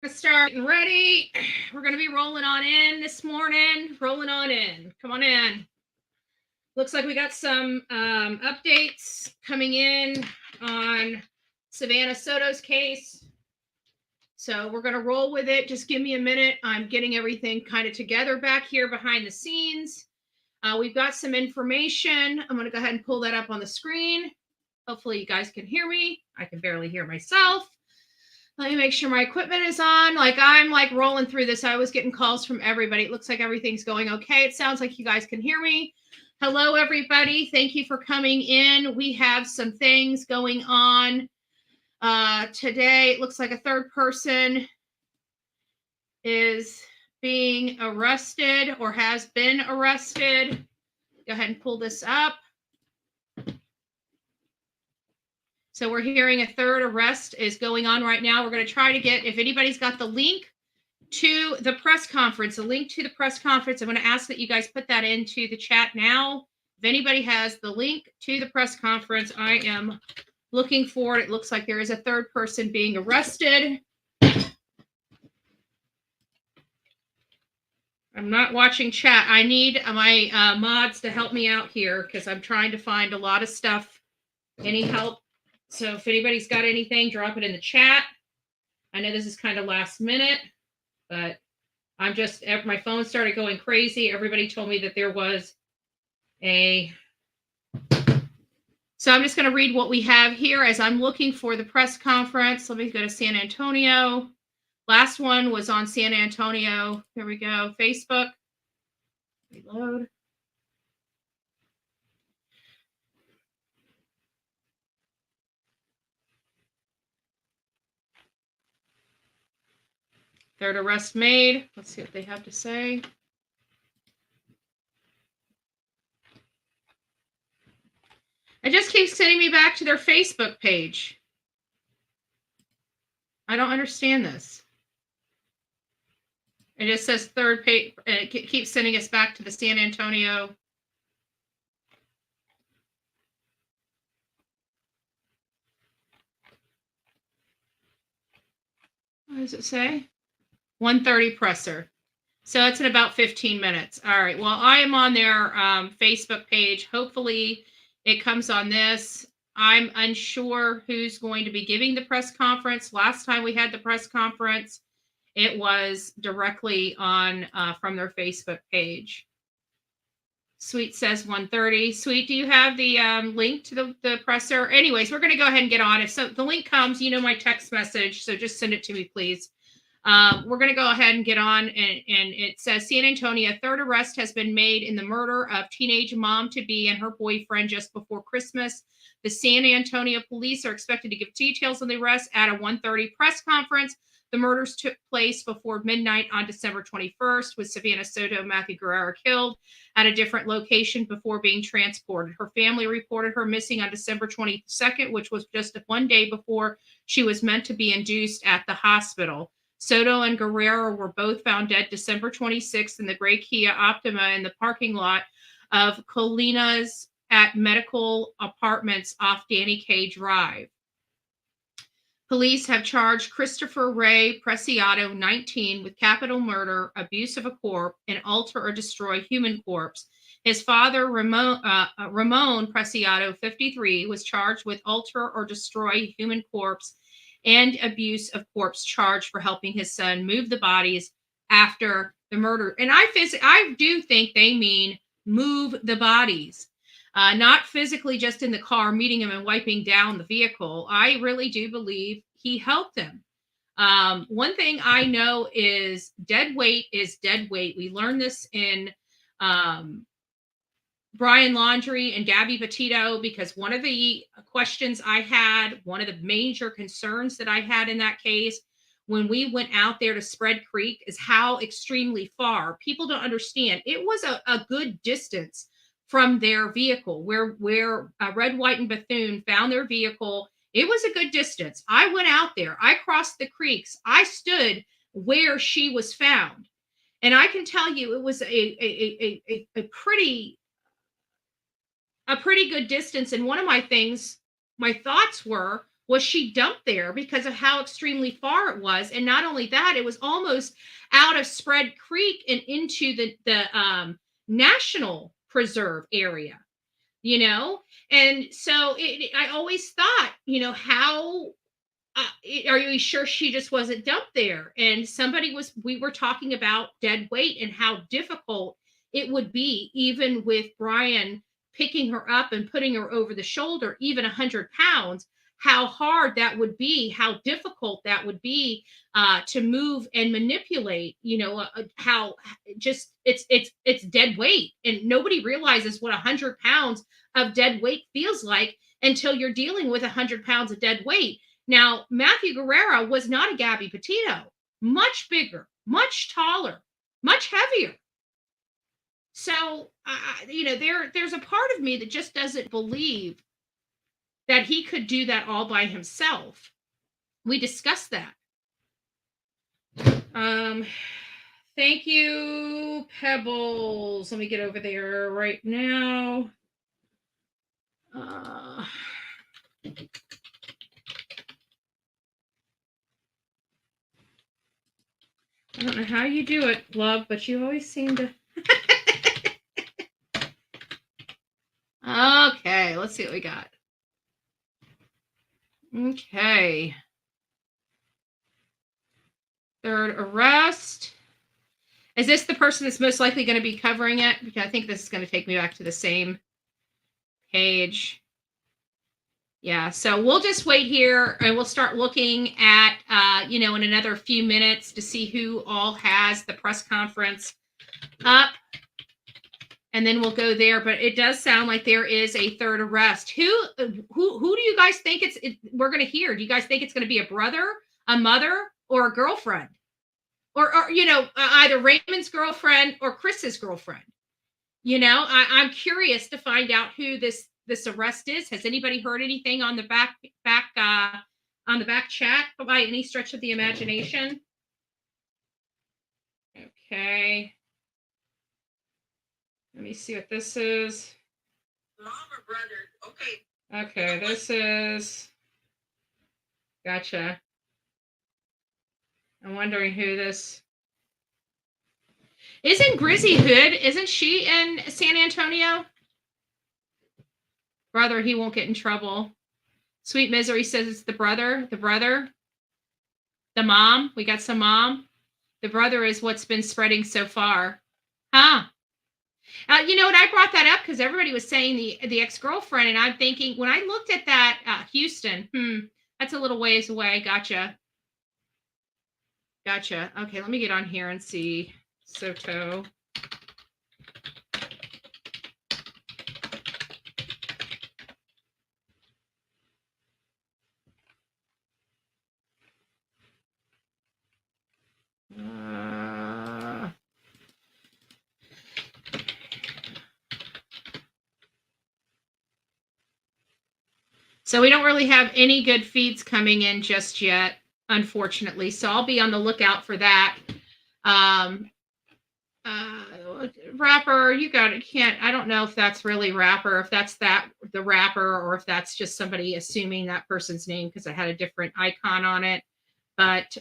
Start getting ready. We're going to be rolling on in this morning. Rolling on in. Come on in. Looks like we got some updates coming in on Savannah Soto's case. So we're going to roll with it. Just give me a minute. I'm getting everything kind of together back here behind the scenes. We've got some information. I'm going to go ahead and pull that up on the screen. Hopefully you guys can hear me. I can barely hear myself. Let me make sure my equipment is on. I'm rolling through this. I was getting calls from everybody. It looks like everything's going okay. It sounds like you guys can hear me. Hello, everybody. Thank you for coming in. We have some things going on today. It looks like a third person is being arrested or has been arrested. Go ahead and pull this up. So we're hearing a third arrest is going on right now. We're going to try to get, if anybody's got the link to the press conference, a link to the press conference, I'm going to ask that you guys put that into the chat now. If anybody has the link to the press conference, I am looking for it. It looks like there is a third person being arrested. I'm not watching chat. I need my mods to help me out here because I'm trying to find a lot of stuff. Any help? So if anybody's got anything, drop it in the chat. I know this is kind of last minute, but my phone started going crazy. Everybody told me that there was so I'm just going to read what we have here as I'm looking for the press conference. Let me go to San Antonio. Last one was on San Antonio. Here we go. Facebook. Reload. Third arrest made. Let's see what they have to say. It just keeps sending me back to their Facebook page. I don't understand this. It just says third page, and it keeps sending us back to the San Antonio. What does it say? 1:30 presser. So it's in about 15 minutes. All right. Well, I am on their Facebook page. Hopefully it comes on this. I'm unsure who's going to be giving the press conference. Last time we had the press conference, it was directly on from their Facebook page. Sweet says 1:30. Sweet, do you have the link to the presser? Anyways, we're going to go ahead and get on. If so, the link comes, my text message. So just send it to me, please. We're going to go ahead and get on. And it says San Antonio, third arrest has been made in the murder of teenage mom-to-be and her boyfriend just before Christmas. The San Antonio police are expected to give details on the arrest at a 1:30 press conference. The murders took place before midnight on December 21st, with Savannah Soto and Matthew Guerrero killed at a different location before being transported. Her family reported her missing on December 22nd, which was just one day before she was meant to be induced at the hospital. Soto and Guerrero were both found dead December 26th in the gray Kia Optima in the parking lot of Colinas at Medical Apartments off Danny Kaye Drive. Police have charged Christopher Ray Preciado, 19, with capital murder, abuse of a corpse, and alter or destroy human corpse. His father, Ramon Preciado, 53, was charged with alter or destroy human corpse and abuse of corpse charge for helping his son move the bodies after the murder. And I do think they mean move the bodies. Not physically just in the car, meeting him and wiping down the vehicle. I really do believe he helped him. One thing I know is dead weight is dead weight. We learned this in Brian Laundrie and Gabby Petito, because one of the questions I had, one of the major concerns that I had in that case when we went out there to Spread Creek, is how extremely far. People don't understand. It was a good distance from their vehicle where Red, White, and Bethune found their vehicle. It was a good distance. I went out there. I crossed the creeks. I stood where she was found. And I can tell you it was a pretty good distance. And one of my thoughts were, was she dumped there because of how extremely far it was. And not only that, it was almost out of Spread Creek and into the national preserve area, you know? And so I always thought, how are you sure she just wasn't dumped there? And we were talking about dead weight and how difficult it would be, even with Brian picking her up and putting her over the shoulder, even 100 pounds, how hard that would be, how difficult that would be to move and manipulate, how just it's dead weight. And nobody realizes what 100 pounds of dead weight feels like until you're dealing with 100 pounds of dead weight. Now, Matthew Guerrero was not a Gabby Petito, much bigger, much taller, much heavier. So, there's a part of me that just doesn't believe that he could do that all by himself. We discussed that. Thank you, Pebbles. Let me get over there right now. I don't know how you do it, love, but you always seem to. Okay, let's see what we got. Okay. Third arrest. Is this the person that's most likely going to be covering it? Because I think this is going to take me back to the same page. Yeah, so we'll just wait here and we'll start looking at, in another few minutes to see who all has the press conference up. And then we'll go there. But it does sound like there is a third arrest. Who do you guys think we're going to hear? Do you guys think it's going to be a brother, a mother, or a girlfriend? Or either Raymond's girlfriend or Chris's girlfriend? I'm curious to find out who this arrest is. Has anybody heard anything on the back chat by any stretch of the imagination? Okay. Let me see what this is. Mom or brother? Okay. Okay, this is. Gotcha. I'm wondering who this. Isn't Grizzy Hood? Isn't she in San Antonio? Brother, he won't get in trouble. Sweet Misery says it's the brother. The brother. The mom. We got some mom. The brother is what's been spreading so far. Huh? You know what? I brought that up because everybody was saying the ex-girlfriend, and I'm thinking when I looked at that Houston, that's a little ways away. Gotcha. Okay, let me get on here and see Soto. So we don't really have any good feeds coming in just yet, unfortunately. So I'll be on the lookout for that. Rapper, you got it. I don't know if that's really rapper, if that's the rapper, or if that's just somebody assuming that person's name because it had a different icon on it. But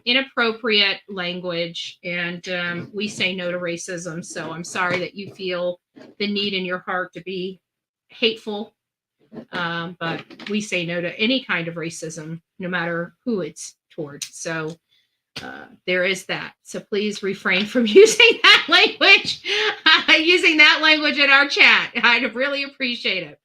inappropriate language, and we say no to racism. So I'm sorry that you feel the need in your heart to be hateful. But we say no to any kind of racism, no matter who it's towards. So there is that. So please refrain from using that language, in our chat. I'd really appreciate it.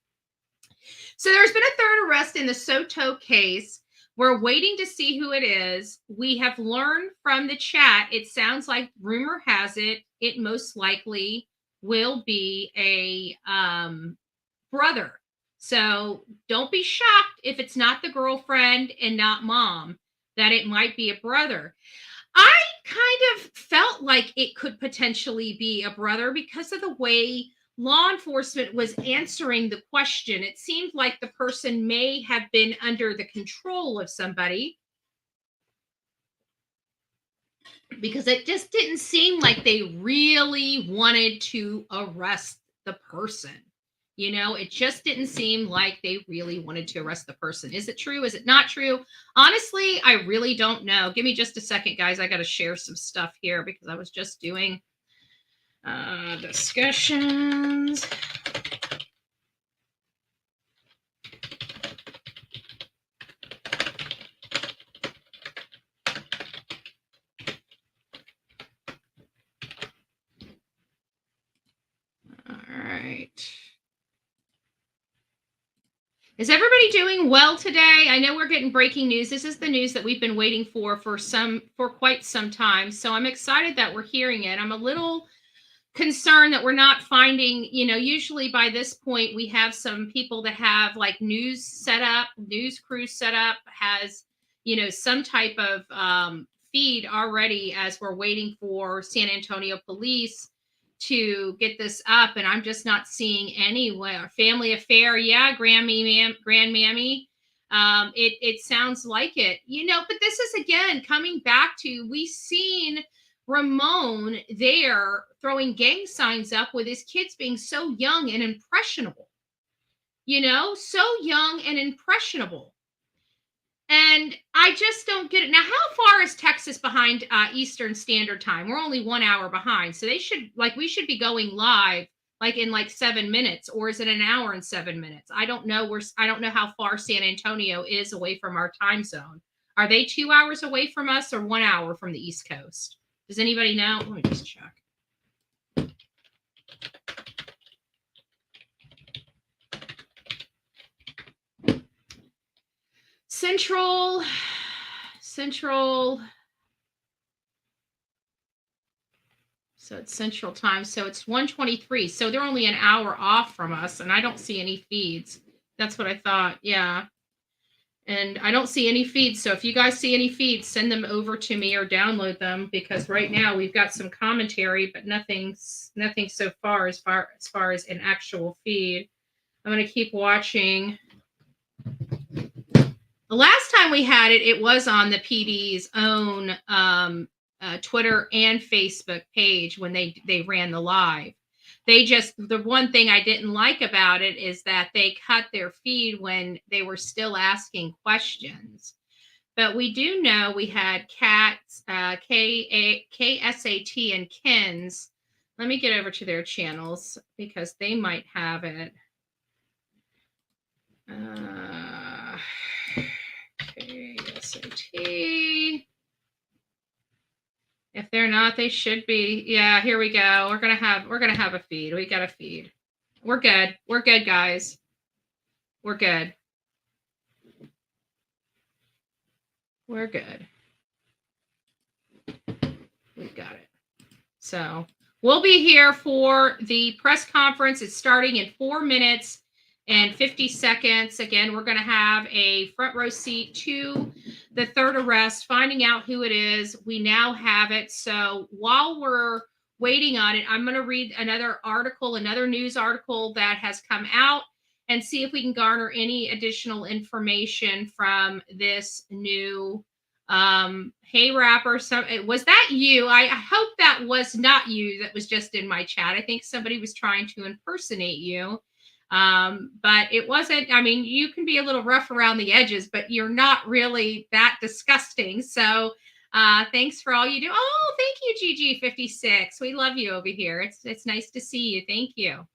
So there's been a third arrest in the Soto case. We're waiting to see who it is. We have learned from the chat, it sounds like rumor has it most likely will be a brother. So don't be shocked if it's not the girlfriend and not mom, that it might be a brother. I kind of felt like it could potentially be a brother because of the way law enforcement was answering the question. It seemed like the person may have been under the control of somebody, because it just didn't seem like they really wanted to arrest the person. You know, it just didn't seem like they really wanted to arrest the person. Is it true? Is it not true? Honestly, I really don't know. Give me just a second, guys. I got to share some stuff here because I was just doing discussions. All right. Is everybody doing well today? I know we're getting breaking news. This is the news that we've been waiting for quite some time. So I'm excited that we're hearing it. I'm a little concerned that we're not finding, usually by this point we have some people that have like news crews set up, has, some type of feed already as we're waiting for San Antonio police to get this up, and I'm just not seeing anywhere. Family affair, yeah, grandmammy. It sounds like it, but this is again coming back to, we seen Ramon there throwing gang signs up with his kids being so young and impressionable, so young and impressionable. And I just don't get it. Now, how far is Texas behind Eastern Standard Time? We're only 1 hour behind. So we should be going live like in like 7 minutes, or is it an hour and 7 minutes? I don't know. I don't know how far San Antonio is away from our time zone. Are they 2 hours away from us or 1 hour from the East Coast? Does anybody know? Let me just check. Central. So it's Central Time. So it's 1:23. So they're only an hour off from us, and I don't see any feeds. That's what I thought. Yeah. And I don't see any feeds. So if you guys see any feeds, send them over to me or download them, because right now we've got some commentary, but nothing so far as as an actual feed. I'm going to keep watching. The last time we had it, it was on the PD's own Twitter and Facebook page when they ran the live. The one thing I didn't like about it is that they cut their feed when they were still asking questions. But we do know we had Cats, KSAT and Kens. Let me get over to their channels because they might have it. KSAT. If they're not, they should be. Yeah, here we go. We're gonna have a feed. We got a feed. We're good. We're good, guys. We're good. We're good. We've got it. So we'll be here for the press conference. It's starting in 4 minutes and 50 seconds. Again, we're going to have a front row seat to the third arrest, finding out who it is. We now have it. So while we're waiting on it, I'm going to read another news article that has come out, and see if we can garner any additional information from this new hey rapper. Was that you? I hope that was not you that was just in my chat. I think somebody was trying to impersonate you. But it wasn't. I mean, you can be a little rough around the edges, but you're not really that disgusting. So thanks for all you do. Oh, thank you, GG56. We love you over here. It's nice to see you. Thank you.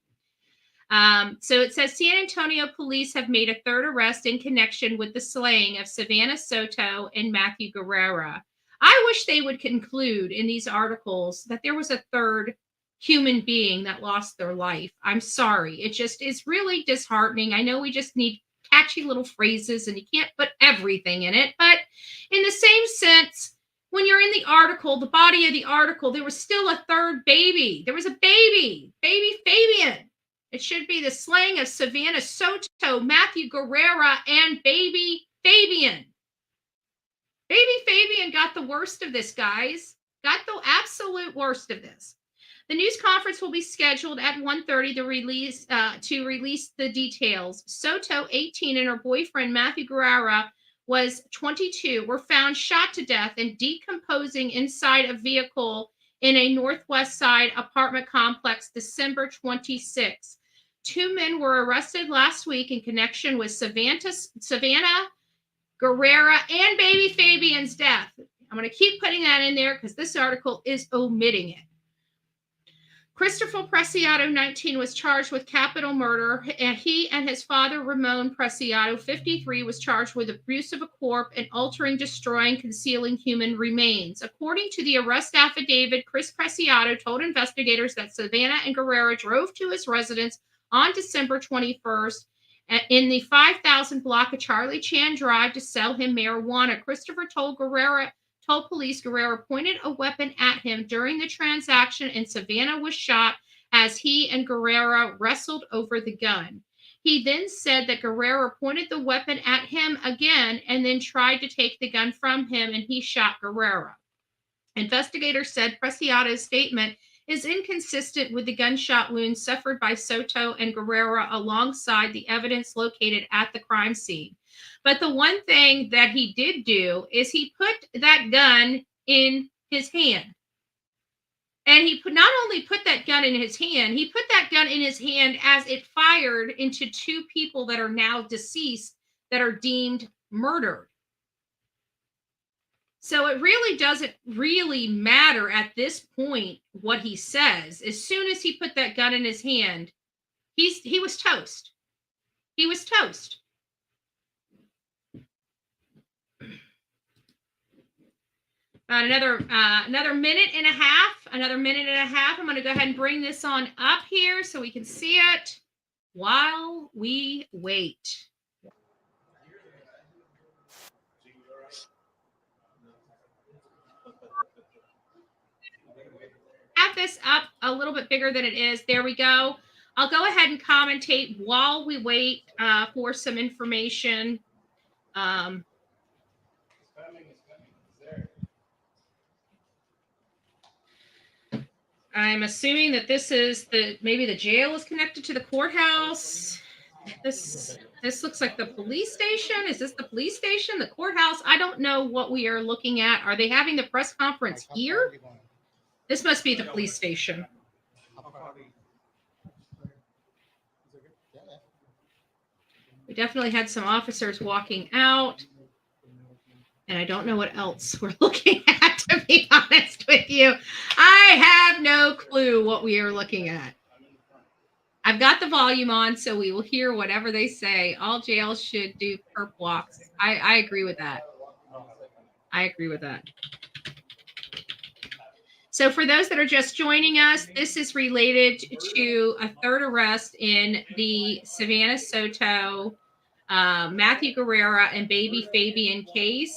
So it says San Antonio police have made a third arrest in connection with the slaying of Savannah Soto and Matthew Guerrera. I wish they would conclude in these articles that there was a third human being that lost their life. I'm sorry. It just is really disheartening. I know we just need catchy little phrases and you can't put everything in it, but in the same sense, when you're in the article, the body of the article, there was still a third baby. There was a baby Fabian. It should be the slaying of Savannah Soto, Matthew Guerrera, and baby Fabian. Baby Fabian got the worst of this, guys. Got the absolute worst of this. The news conference will be scheduled at 1:30 to release the details. Soto, 18, and her boyfriend, Matthew Guerrera, was 22, were found shot to death and decomposing inside a vehicle in a Northwest Side apartment complex December 26. 2 men were arrested last week in connection with Savannah Guerrera and baby Fabian's death. I'm going to keep putting that in there because this article is omitting it. Christopher Preciado, 19, was charged with capital murder, and he and his father, Ramon Preciado, 53, was charged with abuse of a corpse and altering, destroying, concealing human remains. According to the arrest affidavit, Chris Preciado told investigators that Savannah and Guerrera drove to his residence on December 21st in the 5,000 block of Charlie Chan Drive to sell him marijuana. Christopher told police Guerrera pointed a weapon at him during the transaction, and Savannah was shot as he and Guerrera wrestled over the gun. He then said that Guerrera pointed the weapon at him again and then tried to take the gun from him, and he shot Guerrera. Investigators said Preciado's statement is inconsistent with the gunshot wounds suffered by Soto and Guerrera alongside the evidence located at the crime scene. But the one thing that he did do is he put that gun in his hand. And he not only put that gun in his hand, he put that gun in his hand as it fired into 2 people that are now deceased that are deemed murdered. So it really doesn't really matter at this point what he says. As soon as he put that gun in his hand, he was toast. He was toast. About another minute and a half. Another minute and a half. I'm going to go ahead and bring this on up here so we can see it while we wait. Have this up a little bit bigger than it is. There we go. I'll go ahead and commentate while we wait for some information. I'm assuming that this is maybe the jail is connected to the courthouse. This looks like the police station. Is this the police station, the courthouse? I don't know what we are looking at. Are they having the press conference here? This must be the police station. We definitely had some officers walking out. And I don't know what else we're looking at, to be honest with you. I have no clue what we are looking at. I've got the volume on, so we will hear whatever they say. All jails should do perp walks. I agree with that. I agree with that. So for those that are just joining us, this is related to a third arrest in the Savannah Soto, Matthew Guerrera, and baby Fabian case.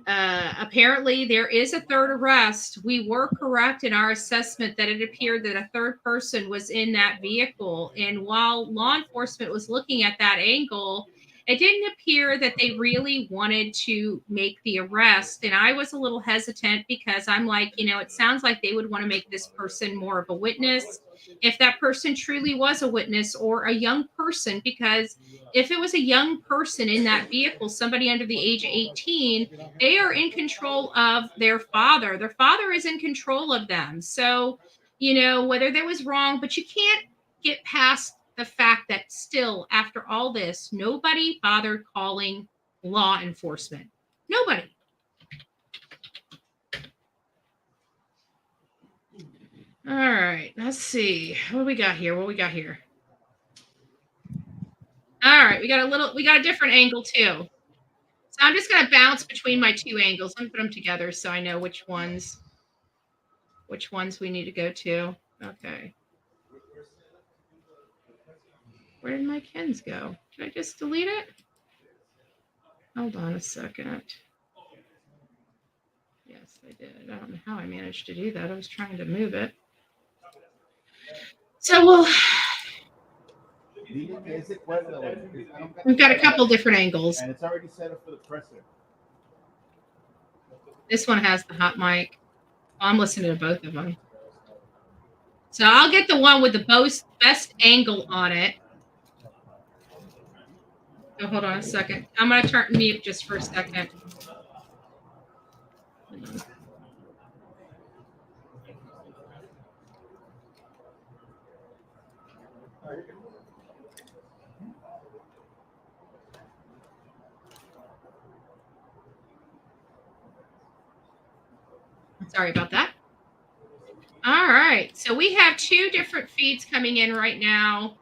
Apparently, there is a third arrest. We were correct in our assessment that it appeared that a third person was in that vehicle. And while law enforcement was looking at that angle, it didn't appear that they really wanted to make the arrest. And I was a little hesitant because I'm like, it sounds like they would want to make this person more of a witness, if that person truly was a witness or a young person, because if it was a young person in that vehicle, somebody under the age of 18, they are in control of their father. Their father is in control of them. So, whether that was wrong, but you can't get past the fact that still, after all this, nobody bothered calling law enforcement. Nobody. All right, let's see. What do we got here? All right, we got a different angle too. So I'm just going to bounce between my 2 angles. Let me put them together so I know which ones we need to go to. Okay. Where did my Kens go? Did I just delete it? Hold on a second. Yes, I did. I don't know how I managed to do that. I was trying to move it. So we've got a couple different angles. And it's already set up for the presser. This one has the hot mic. I'm listening to both of them. So I'll get the one with the best angle on it. Oh, hold on a second. I'm going to turn mute just for a second. Sorry about that. All right. So we have two different feeds coming in right now.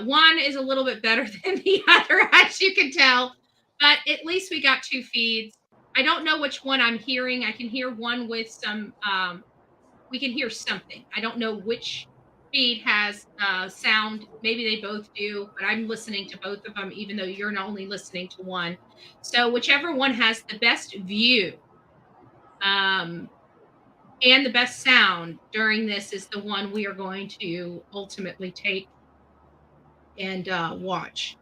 One is a little bit better than the other, as you can tell, but at least we got two feeds. I don't know which one I'm hearing. I can hear one with some, we can hear something. I don't know which feed has sound. Maybe they both do, but I'm listening to both of them, even though you're not only listening to one. So whichever one has the best view, um, and the best sound during this is the one we are going to ultimately take and watch.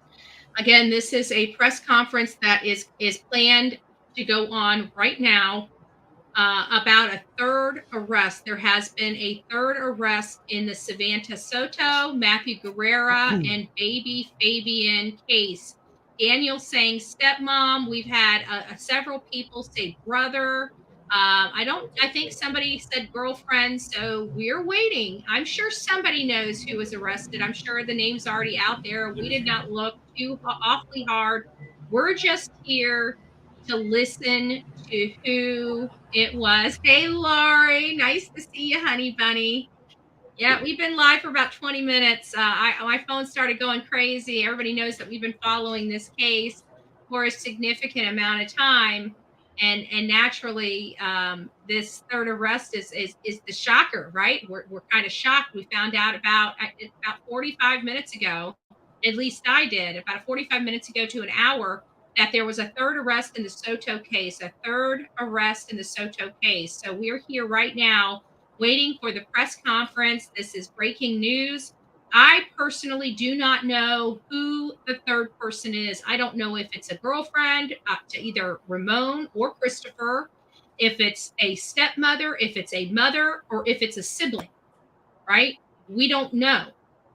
Again, this is a press conference that is planned to go on right now about a third arrest. There has been a third arrest in the Savanta Soto, Matthew Guerrera, and baby Fabian case. Daniel saying stepmom. We've had several people say brother. I think somebody said girlfriend. So we're waiting. I'm sure somebody knows who was arrested. I'm sure the name's already out there. We did not look too awfully hard. We're just here to listen to who it was. Hey, Lori, nice to see you, honey bunny. Yeah, we've been live for about 20 minutes. My phone started going crazy. Everybody knows that we've been following this case for a significant amount of time, and naturally, this third arrest is the shocker, right? We're kind of shocked. We found out about 45 minutes ago. At least I did, about 45 minutes ago to an hour, that there was a third arrest in the Soto case. A third arrest in the Soto case. So we're here right now waiting for the press conference. This is breaking news. I personally do not know who the third person is. I don't know if it's a girlfriend to either Ramon or Christopher, if it's a stepmother, if it's a mother, or if it's a sibling, right? We don't know.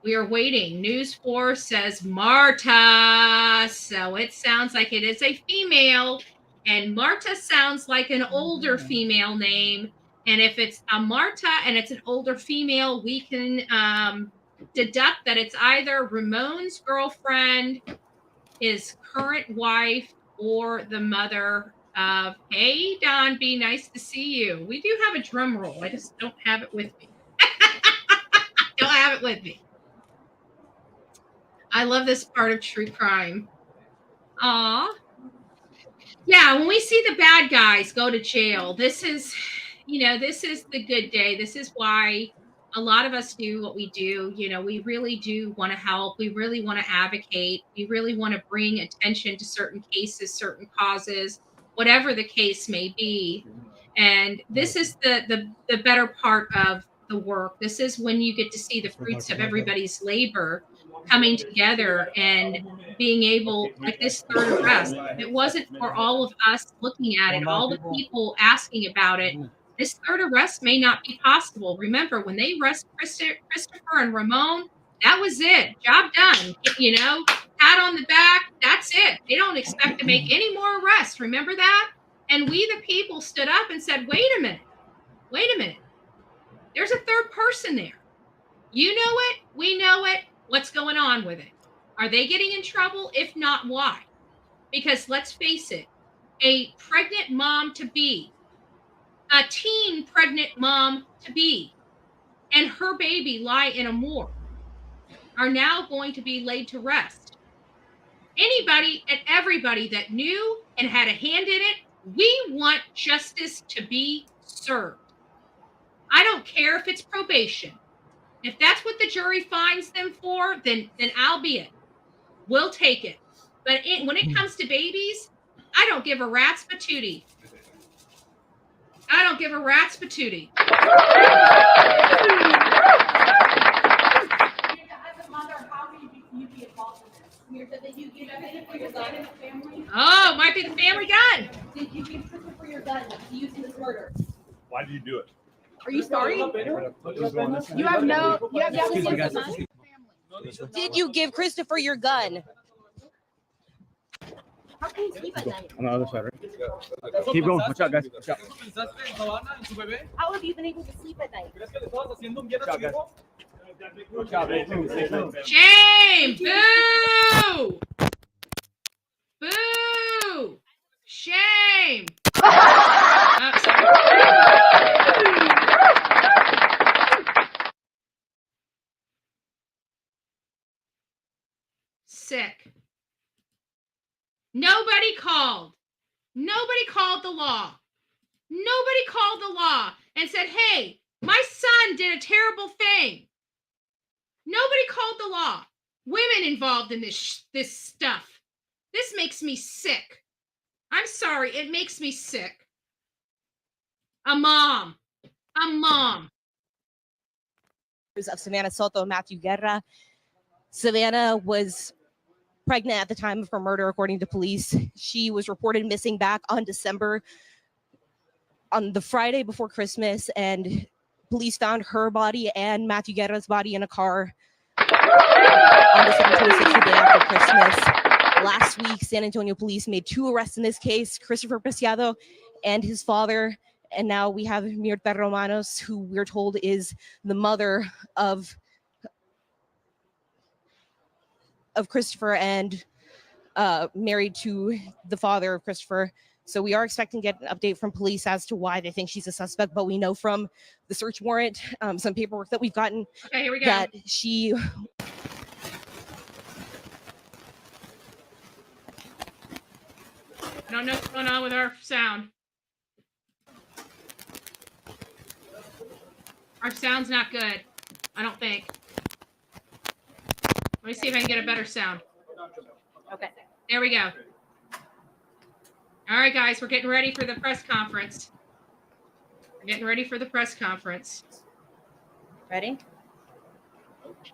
We are waiting. News 4 says Marta. So it sounds like it is a female. And Marta sounds like an older female name. And if it's a Marta and it's an older female, we can deduct that it's either Ramon's girlfriend, his current wife, or the mother of, hey, Don B, nice to see you. We do have a drum roll. I just don't have it with me. Don't have it with me. I love this part of true crime. Aw. Yeah, when we see the bad guys go to jail, this is the good day. This is why a lot of us do what we do. We really do want to help. We really want to advocate. We really want to bring attention to certain cases, certain causes, whatever the case may be. And this is the better part of the work. This is when you get to see the fruits of everybody's labor coming together and being able, like this third arrest. If it wasn't for all of us looking at it, all the people asking about it, this third arrest may not be possible. Remember, when they arrested Christopher and Ramon, that was it. Job done. Pat on the back. That's it. They don't expect to make any more arrests. Remember that? And we, the people, stood up and said, wait a minute. There's a third person there. You know it. We know it. What's going on with it? Are they getting in trouble? If not, why? Because let's face it, a pregnant mom to be, a teen pregnant mom to be, and her baby lie in a morgue are now going to be laid to rest. Anybody and everybody that knew and had a hand in it, we want justice to be served. I don't care if it's probation. If that's what the jury finds them for, then I'll be it. We'll take it. But when it comes to babies, I don't give a rat's patootie. I don't give a rat's patootie. As a mother, how can you be involved in this? You said that you give everything for your gun and the family. Oh, it might be the family gun. Did you give Christopher your gun to use in this murder? Why did you do it? Are you sorry? You have no Did you give Christopher your gun? How can you sleep at night? On the other side, right? Keep going. Watch out, guys. Watch out. How have you been able to sleep at night? Watch out, guys. Watch out, babe. Shame! Boo! Boo! Shame! Oh, sorry. Nobody called. Nobody called the law. Nobody called the law and said, hey, my son did a terrible thing. Nobody called the law. Women involved in this stuff. This makes me sick. I'm sorry. It makes me sick. A mom. Of Savannah Soto and Matthew Guerra. Savannah was pregnant at the time of her murder, according to police. She was reported missing back on the Friday before Christmas, and police found her body and Matthew Guerra's body in a car on December 26th, the day after Christmas. Last week, San Antonio police made 2 arrests in this case, Christopher Preciado and his father. And now we have Mirta Romanos, who we're told is the mother of Christopher and married to the father of Christopher. So we are expecting to get an update from police as to why they think she's a suspect, but we know from the search warrant, some paperwork that we've gotten, Okay, here we go. that she... I don't know what's going on with our sound. Our sound's not good, I don't think. Let me see if I can get a better sound. Okay. There we go. All right, guys, we're getting ready for the press conference. We're getting ready for the press conference. Ready? Okay.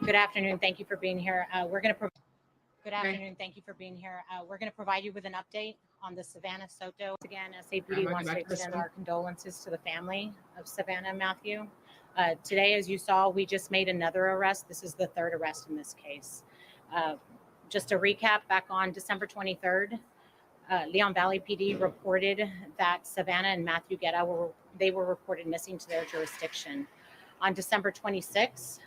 Good afternoon. Thank you for being here. Good Okay. afternoon. Thank you for being here. We're going to provide you with an update on the Savannah Soto. Again, Yeah, SAPD might wants be to back this extend one. our condolences to the family of Savannah and Matthew. Today, as you saw, we just made another arrest. This is the 3rd arrest in this case. Just to recap, back on December 23rd, Leon Valley PD reported that Savannah and Matthew Guerra were reported missing to their jurisdiction. On December 26th,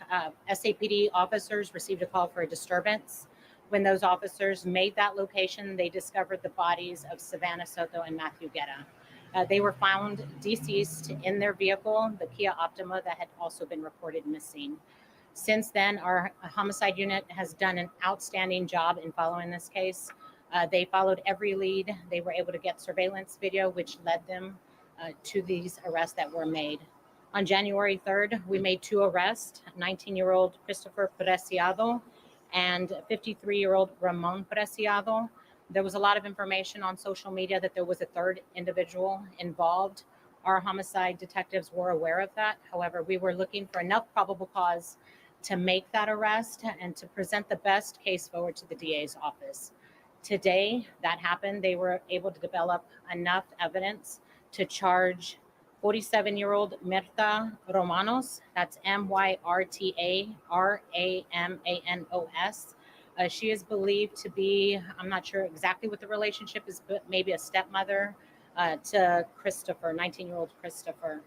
SAPD officers received a call for a disturbance. When those officers made that location, they discovered the bodies of Savannah Soto and Matthew Guerra. They were found deceased in their vehicle, the Kia Optima, that had also been reported missing. Since then, our homicide unit has done an outstanding job in following this case. They followed every lead. They were able to get surveillance video, which led them to these arrests that were made. On January 3rd, we made 2 arrests, 19-year-old Christopher Preciado and 53-year-old Ramon Preciado. There was a lot of information on social media that there was a 3rd individual involved. Our homicide detectives were aware of that. However, we were looking for enough probable cause to make that arrest and to present the best case forward to the DA's office. Today, that happened. They were able to develop enough evidence to charge 47-year-old Mirta Romanos. That's MYRTA RAMANOS. She is believed to be, I'm not sure exactly what the relationship is, but maybe a stepmother to Christopher, 19-year-old Christopher.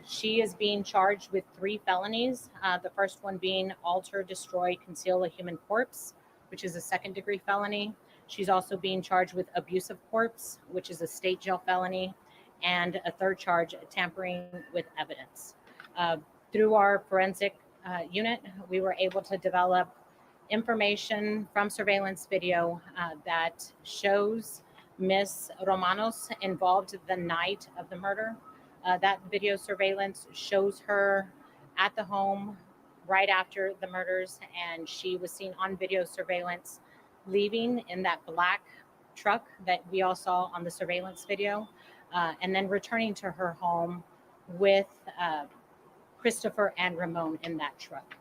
She is being charged with 3 felonies. The first one being alter, destroy, conceal a human corpse, which is a 2nd-degree felony. She's also being charged with abuse of corpse, which is a state jail felony, and a 3rd charge, tampering with evidence. Through our forensic unit, we were able to develop information from surveillance video that shows Miss Romanos involved the night of the murder. That video surveillance shows her at the home right after the murders, and she was seen on video surveillance leaving in that black truck that we all saw on the surveillance video, and then returning to her home with Christopher and Ramon in that truck.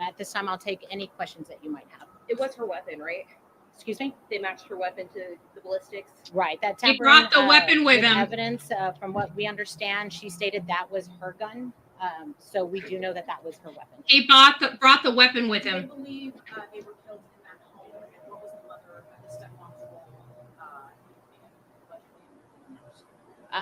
At this time, I'll take any questions that you might have. It was her weapon, right? Excuse me? They matched her weapon to the ballistics. Right. That He brought the weapon with him. Evidence, from what we understand, she stated that was her gun. So we do know that that was her weapon. He brought the weapon with They him. believe they were killed in that home. And what was the mother of the stepmom's role?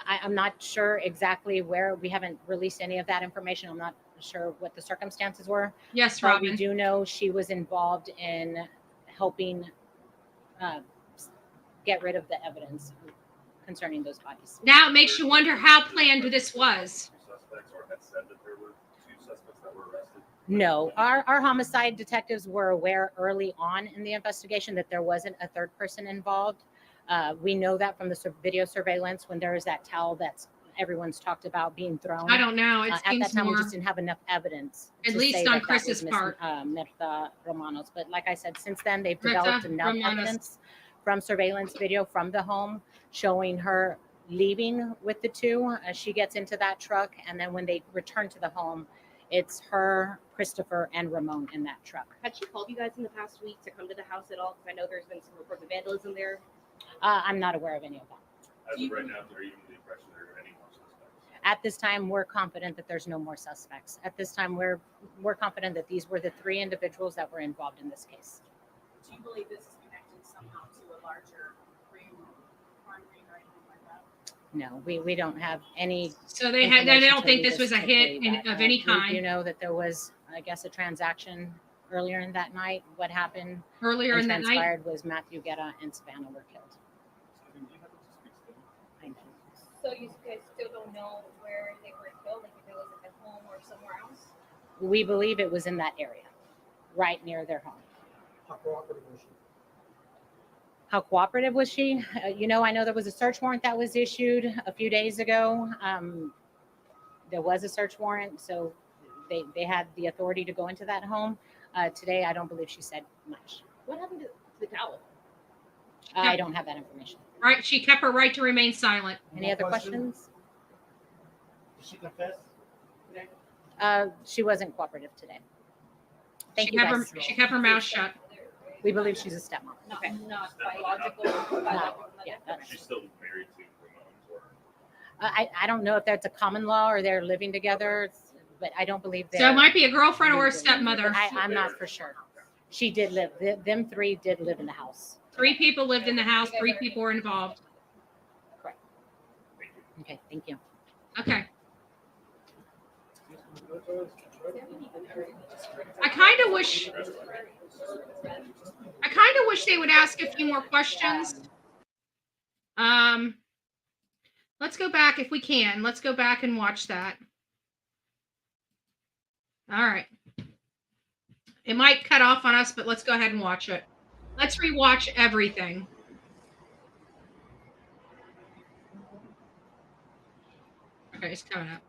I'm not sure exactly where. We haven't released any of that information. I'm not sure what the circumstances were. Yes, But we Robin. do know she was involved in helping get rid of the evidence concerning those bodies. Now it makes you wonder how planned this was. Suspects, or had said that there were 2 suspects that were arrested. No, our homicide detectives were aware early on in the investigation that there wasn't a third person involved. We know that from the video surveillance when there is that towel that's everyone's talked about being thrown. I don't know. It At that seems time, we more, just didn't have enough evidence. at to least say on that that was Chris's part. Mirtha Romanos. But like I said, since then, they've Mirtha developed enough Romanos. evidence from surveillance video from the home showing her leaving with the two. She gets into that truck, and then when they return to the home, it's her, Christopher, and Ramon in that truck. Had she called you guys in the past week to come to the house at all? Because I know there's been some reports of vandalism there. I'm not aware of any of that. As of right now, there are even the impression there are any more suspects. At this time, we're confident that there's no more suspects. At this time, we're confident that these were the three individuals that were involved in this case. Do you believe this is connected somehow to a larger crime ring or anything like that? No, we don't have any. So they had. They information don't to think lead this us was a to hit believe that. of any We do kind know that there was, I guess, a transaction earlier in that night. What happened earlier and in that night. transpired was Matthew Guerra and Savannah were killed. I know. So you guys still don't know where they were killed, like if it was at home or somewhere else? We believe it was in that area, right near their home. How cooperative was she? How cooperative was she? I know there was a search warrant that was issued a few days ago. There was a search warrant, so they had the authority to go into that home. Today, I don't believe she said much. What happened to the towel? I don't have that information. Right. She kept her right to remain silent. Any other questions? Did she confess? She wasn't cooperative today. Thank She you, kept her. guys. She kept her mouth shut. We believe she's a stepmom. Okay. Not biological. Yeah, She's still married to Ramones, or I don't know if that's a common law or they're living together, but I don't believe they're. So it might be a girlfriend or a stepmother. I'm not for sure. She did live. Them three did live in the house. 3 people lived in the house. 3 people were involved. Correct. Okay, thank you. Okay. I kind of wish they would ask a few more questions. Let's go back if we can. Let's go back and watch that. All right. It might cut off on us, but let's go ahead and watch it. Let's rewatch everything. Okay, it's coming up.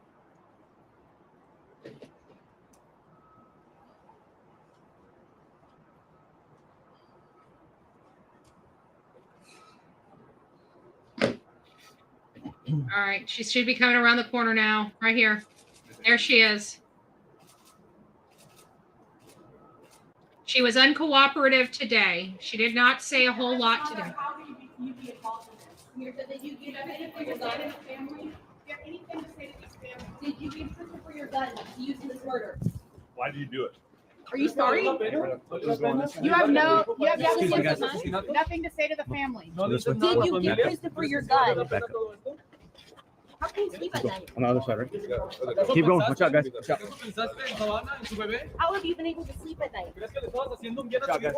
All right, she should be coming around the corner now, right here. There she is. She was uncooperative today. She did not say a whole lot today. How do you be involved in this? You're that you give evidence for your gun and family? Do you have anything to say to this family? Did you give Christopher your gun to use in this murder? why did you do it? Are you sorry? You have nothing to say to the family. Did you give Christopher your gun? How can you sleep at night? On the other side, right? Keep going. Watch out, guys. Watch out. How have you been able to sleep at night? Watch out, guys.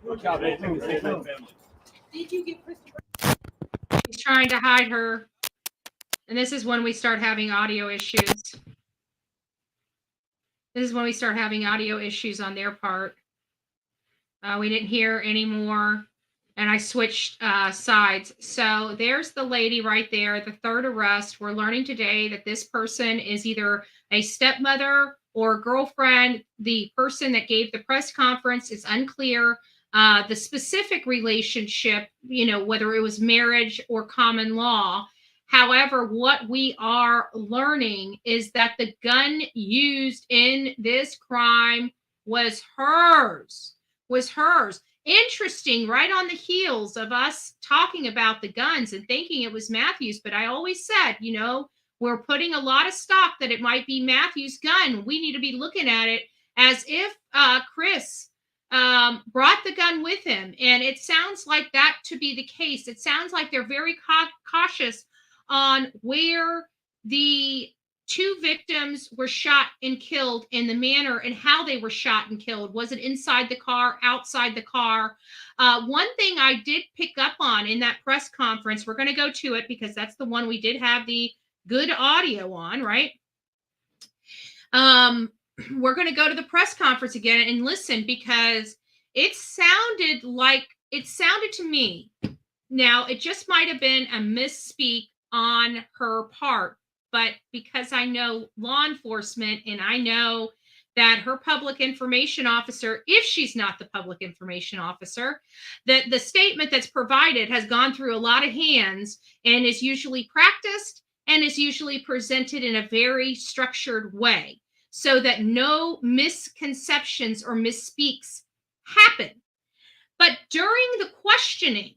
Watch out, Anything to say to the man. family? Did you give Christopher? He's trying to hide her. And this is when we start having audio issues. This is when we start having audio issues on their part. We didn't hear anymore. And I switched sides. So there's the lady right there, the third arrest. We're learning today that this person is either a stepmother or girlfriend. The person that gave the press conference is unclear. The specific relationship, whether it was marriage or common law. However, what we are learning is that the gun used in this crime was hers. Interesting, right on the heels of us talking about the guns and thinking it was Matthew's. But I always said, we're putting a lot of stock that it might be Matthew's gun. We need to be looking at it as if Chris brought the gun with him. And it sounds like that to be the case. It sounds like they're very cautious on where the 2 victims were shot and killed in the manner and how they were shot and killed. Was it inside the car, outside the car? One thing I did pick up on in that press conference, we're going to go to it because that's the one we did have the good audio on, right? we're going to go to the press conference again and listen, because it sounded to me. Now, it just might have been a misspeak on her part, but because I know law enforcement and I know that her public information officer, if she's not the public information officer, that the statement that's provided has gone through a lot of hands and is usually practiced and is usually presented in a very structured way so that no misconceptions or misspeaks happen. But during the questioning,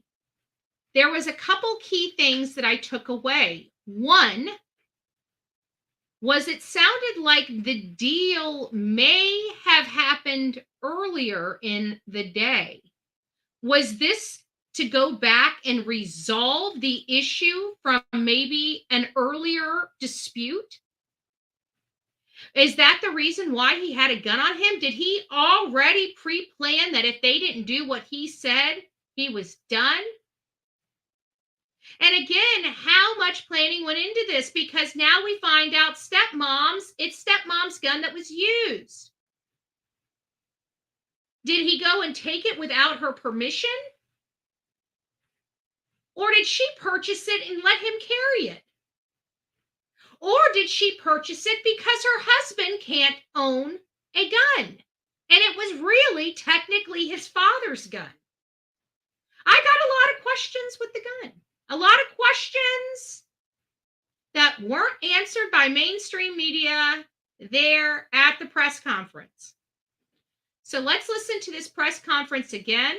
there was a couple key things that I took away. One was it sounded like the deal may have happened earlier in the day. Was this to go back and resolve the issue from maybe an earlier dispute? Is that the reason why he had a gun on him? Did he already pre-plan that if they didn't do what he said, he was done? And again, how much planning went into this? Because now we find out it's stepmom's gun that was used. Did he go and take it without her permission? Or did she purchase it and let him carry it? Or did she purchase it because her husband can't own a gun? And it was really technically his father's gun. I got a lot of questions with the gun. A lot of questions that weren't answered by mainstream media there at the press conference. So let's listen to this press conference again.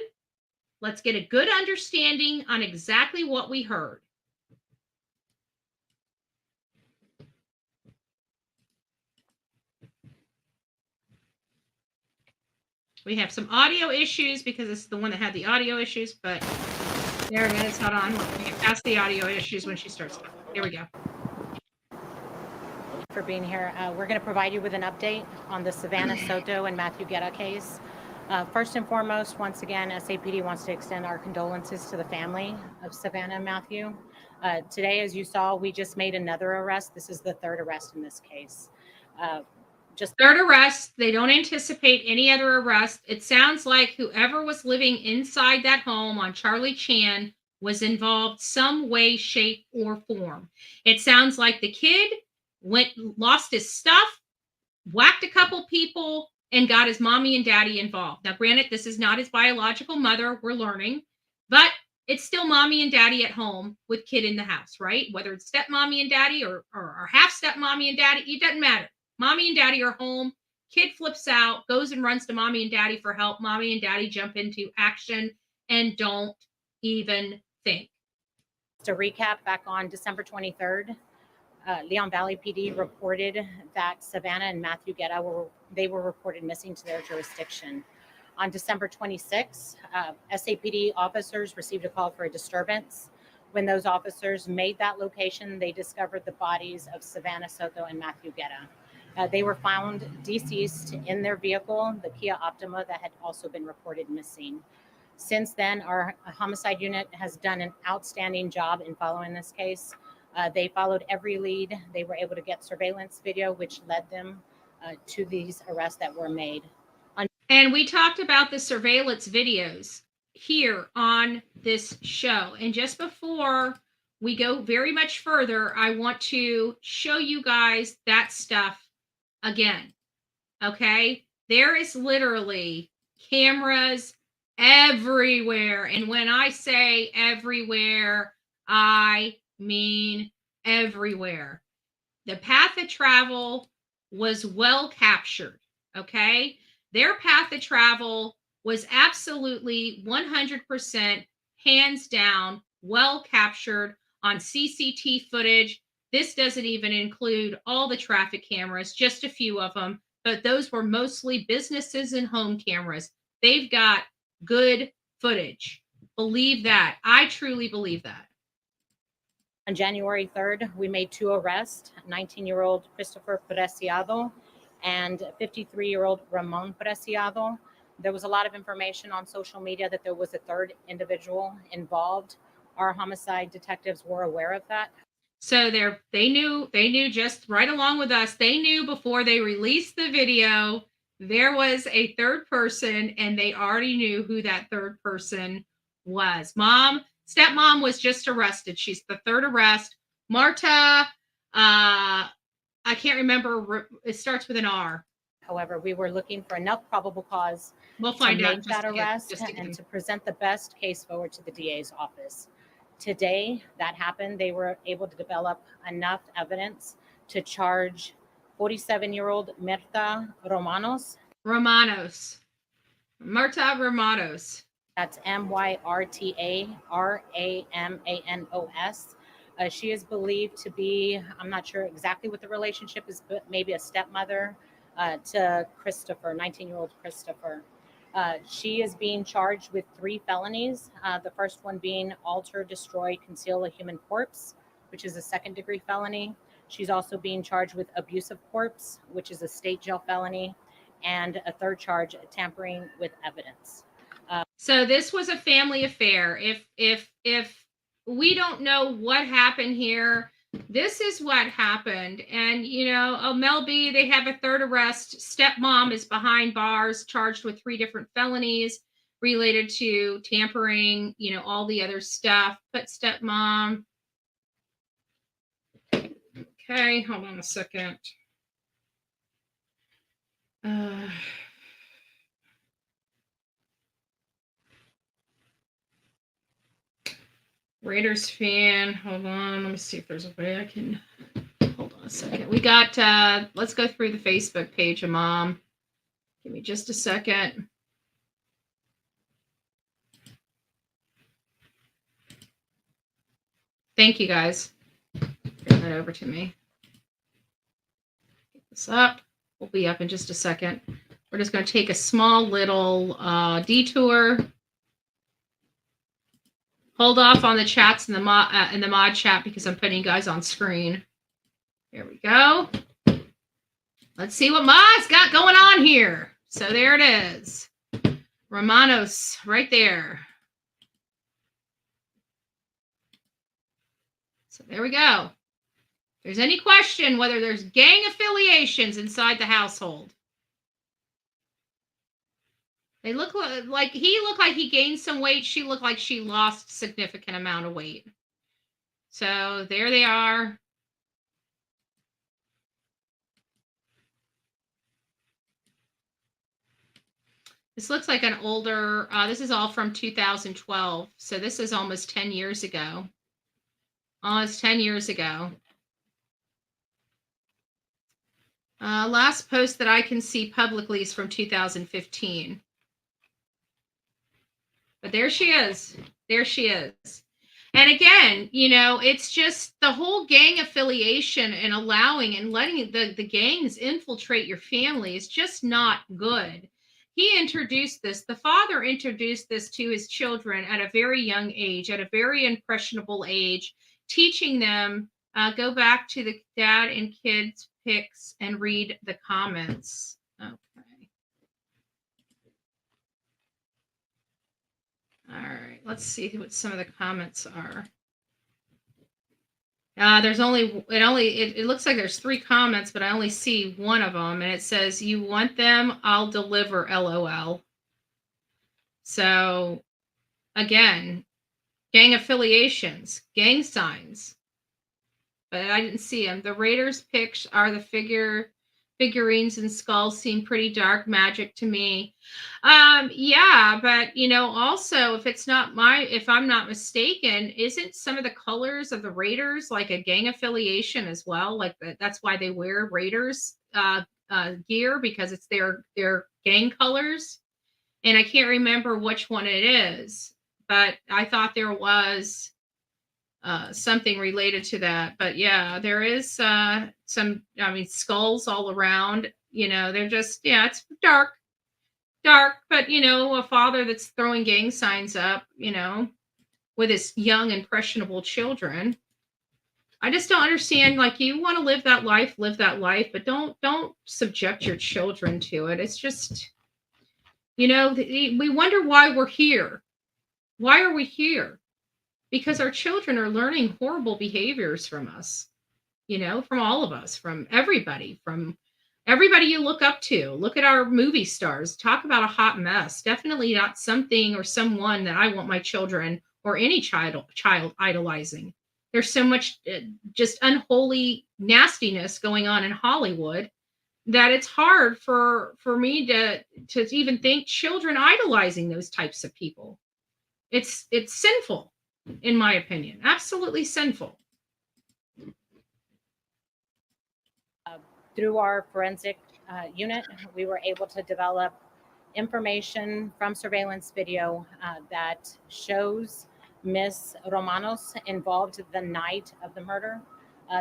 Let's get a good understanding on exactly what we heard. We have some audio issues because it's the one that had the audio issues, but there it is. Hold on. We get past the audio issues when she starts. Here we go. For being here. We're going to provide you with an update on the Savannah Soto and Matthew Guerra case. First and foremost, once again, SAPD wants to extend our condolences to the family of Savannah and Matthew. Today, as you saw, we just made another arrest. This is the third arrest in this case. Just third arrest. They don't anticipate any other arrest. It sounds like whoever was living inside that home on Charlie Chan was involved some way, shape, or form. It sounds like the kid lost his stuff, whacked a couple people, and got his mommy and daddy involved. Now, granted, this is not his biological mother, we're learning, but it's still mommy and daddy at home with kid in the house, right? Whether it's stepmommy and daddy or half stepmommy and daddy, it doesn't matter. Mommy and daddy are home. Kid flips out, goes and runs to mommy and daddy for help. Mommy and daddy jump into action and don't even think. to recap, back on December 23rd, Leon Valley PD reported that Savannah and Matthew Guerra were reported missing to their jurisdiction. On December 26th, SAPD officers received a call for a disturbance. When those officers made that location, they discovered the bodies of Savannah Soto and Matthew Guerra. They were found deceased in their vehicle, the Kia Optima, that had also been reported missing. Since then, our homicide unit has done an outstanding job in following this case. They followed every lead. They were able to get surveillance video, which led them to these arrests that were made. And we talked about the surveillance videos here on this show. And just before we go very much further, I want to show you guys that stuff again. Okay? There is literally cameras everywhere. And when I say everywhere, I mean everywhere. The path of travel was well captured. Okay? Their path of travel was absolutely 100% hands down, well captured on CCTV footage. This doesn't even include all the traffic cameras, just a few of them, but those were mostly businesses and home cameras. They've got good footage. Believe that. I truly believe that. On January 3rd, we made 2 arrests, 19-year-old Christopher Preciado and 53-year-old Ramon Preciado. There was a lot of information on social media that there was a third individual involved. Our homicide detectives were aware of that. So they knew just right along with us. They knew before they released the video there was a third person, and they already knew who that third person was. Stepmom was just arrested. She's the third arrest. Marta, I can't remember. It starts with an R. However, we were looking for enough probable cause We'll to find out. make that arrest and to present the best case forward to the DA's office. Today, that happened. They were able to develop enough evidence to charge 47-year-old Marta Romanos. Marta Romanos. That's MYRTA RAMANOS. She is believed to be, I'm not sure exactly what the relationship is, but maybe a stepmother to Christopher, 19-year-old Christopher. She is being charged with 3 felonies. The first one being alter, destroy, conceal a human corpse, which is a second-degree felony. She's also being charged with abuse of corpse, which is a state jail felony, and a third charge, tampering with evidence. So this was a family affair. If we don't know what happened here, this is what happened. And, Mel B, they have a third arrest. Stepmom is behind bars, charged with 3 different felonies related to tampering, all the other stuff. But stepmom. Okay, hold on a second. Raiders fan. Hold on. Let me see if there's a way I can. Hold on a second. We got, let's go through the Facebook page of Mom. Give me just a second. Thank you, guys. Bring that over to me. Get this up. We'll be up in just a second. We're just going to take a small little detour. Hold off on the chats in the mod chat because I'm putting you guys on screen. There we go. Let's see what Ma's got going on here. So there it is. Romanos right there. So there we go. If there's any question whether there's gang affiliations inside the household. They look like he looked like he gained some weight. She looked like she lost a significant amount of weight. So there they are. This looks like an older, this is all from 2012. So this is almost 10 years ago. Almost 10 years ago. Last post that I can see publicly is from 2015. But there she is. There she is. And again, it's just the whole gang affiliation and allowing and letting the gangs infiltrate your family is just not good. He introduced this. The father introduced this to his children at a very young age, at a very impressionable age, teaching them, go back to the dad and kids pics and read the comments. Okay. All right, let's see what some of the comments are. It looks like there's 3 comments, but I only see one of them, and it says, "You want them? I'll deliver, LOL." So, again, gang affiliations, gang signs, but I didn't see them. The Raiders pics are the figurines and skulls seem pretty dark magic to me. Yeah, but also if I'm not mistaken, isn't some of the colors of the Raiders like a gang affiliation as well? Like that's why they wear Raiders gear, because it's their gang colors. And I can't remember which one it is, but I thought there was something related to that. But yeah, there is some, skulls all around, they're just, it's dark, but a father that's throwing gang signs up, with his young, impressionable children. I just don't understand, like, you want to live that life, but don't subject your children to it. It's just, we wonder why we're here. Why are we here? because our children are learning horrible behaviors from us, from all of us, from everybody you look up to. Look at our movie stars. Talk about a hot mess. Definitely not something or someone that I want my children or any child idolizing. There's so much just unholy nastiness going on in Hollywood that it's hard for me to even think children idolizing those types of people. It's sinful, in my opinion. Absolutely sinful. Through our forensic unit, we were able to develop information from surveillance video that shows Miss Romanos involved the night of the murder.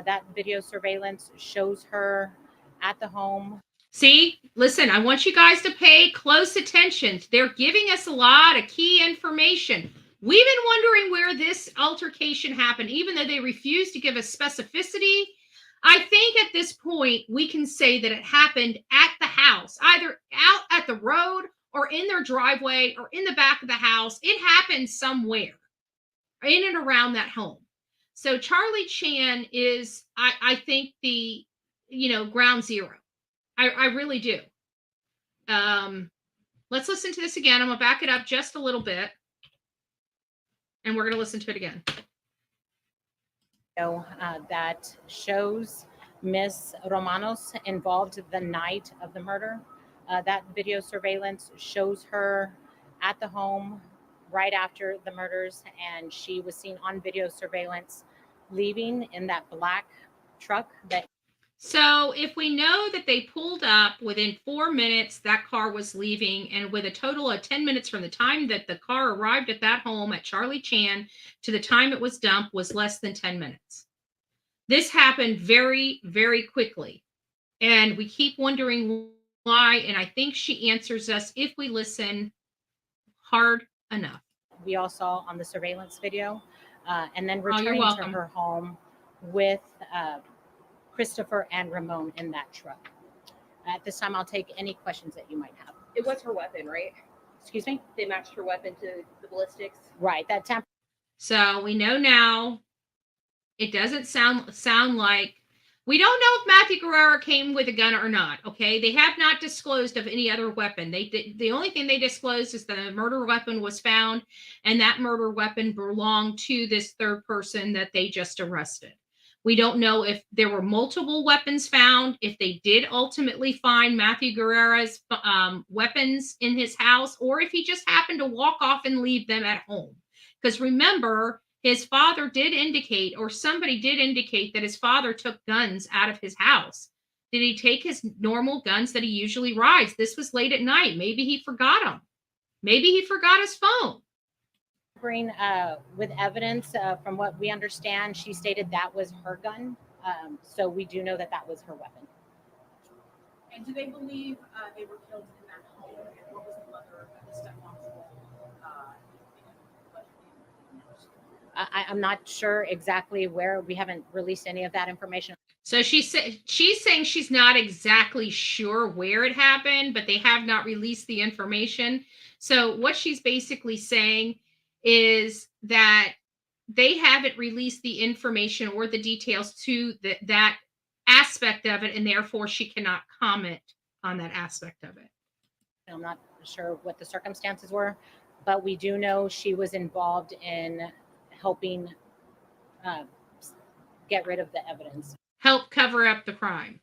That video surveillance shows her at the home. See, listen, I want you guys to pay close attention. They're giving us a lot of key information. We've been wondering where this altercation happened, even though they refused to give us specificity. I think at this point, we can say that it happened at the house, either out at the road or in their driveway or in the back of the house. It happened somewhere in and around that home. So Charlie Chan is, I think, the, ground zero. I really do. Let's listen to this again. I'm going to back it up just a little bit. And we're going to listen to it again. That shows Miss Romanos involved the night of the murder. That video surveillance shows her at the home right after the murders, and she was seen on video surveillance leaving in that black truck. So if we know that they pulled up within 4 minutes, that car was leaving, and with a total of 10 minutes from the time that the car arrived at that home at Charlie Chan to the time it was dumped was less than 10 minutes. This happened very, very quickly. And we keep wondering why. And I think she answers us if we listen hard enough. We all saw on the surveillance video, and then returning to her home with Christopher and Ramon in that truck. At this time, I'll take any questions that you might have. It was her weapon, right? Excuse me? They matched her weapon to the ballistics. Right. That temp. So we know now. It doesn't sound like, we don't know if Matthew Guerrero came with a gun or not. Okay, they have not disclosed of any other weapon. The only thing they disclosed is that a murder weapon was found, and that murder weapon belonged to this third person that they just arrested. We don't know if there were multiple weapons found, if they did ultimately find Matthew Guerrero's weapons in his house, or if he just happened to walk off and leave them at home. Because remember, his father did indicate, or somebody did indicate, that his father took guns out of his house. Did he take his normal guns that he usually rides? This was late at night. Maybe he forgot them. Maybe he forgot his phone. With evidence, from what we understand, she stated that was her gun. So we do know that that was her weapon. And do they believe they were killed in that home? And what was the mother and the stepmom's role? I'm not sure exactly where. We haven't released any of that information. So she's saying she's not exactly sure where it happened, but they have not released the information. So what she's basically saying is that they haven't released the information or the details to that aspect of it, and therefore she cannot comment on that aspect of it. I'm not sure what the circumstances were, but we do know she was involved in helping get rid of the evidence. Help cover up the crime.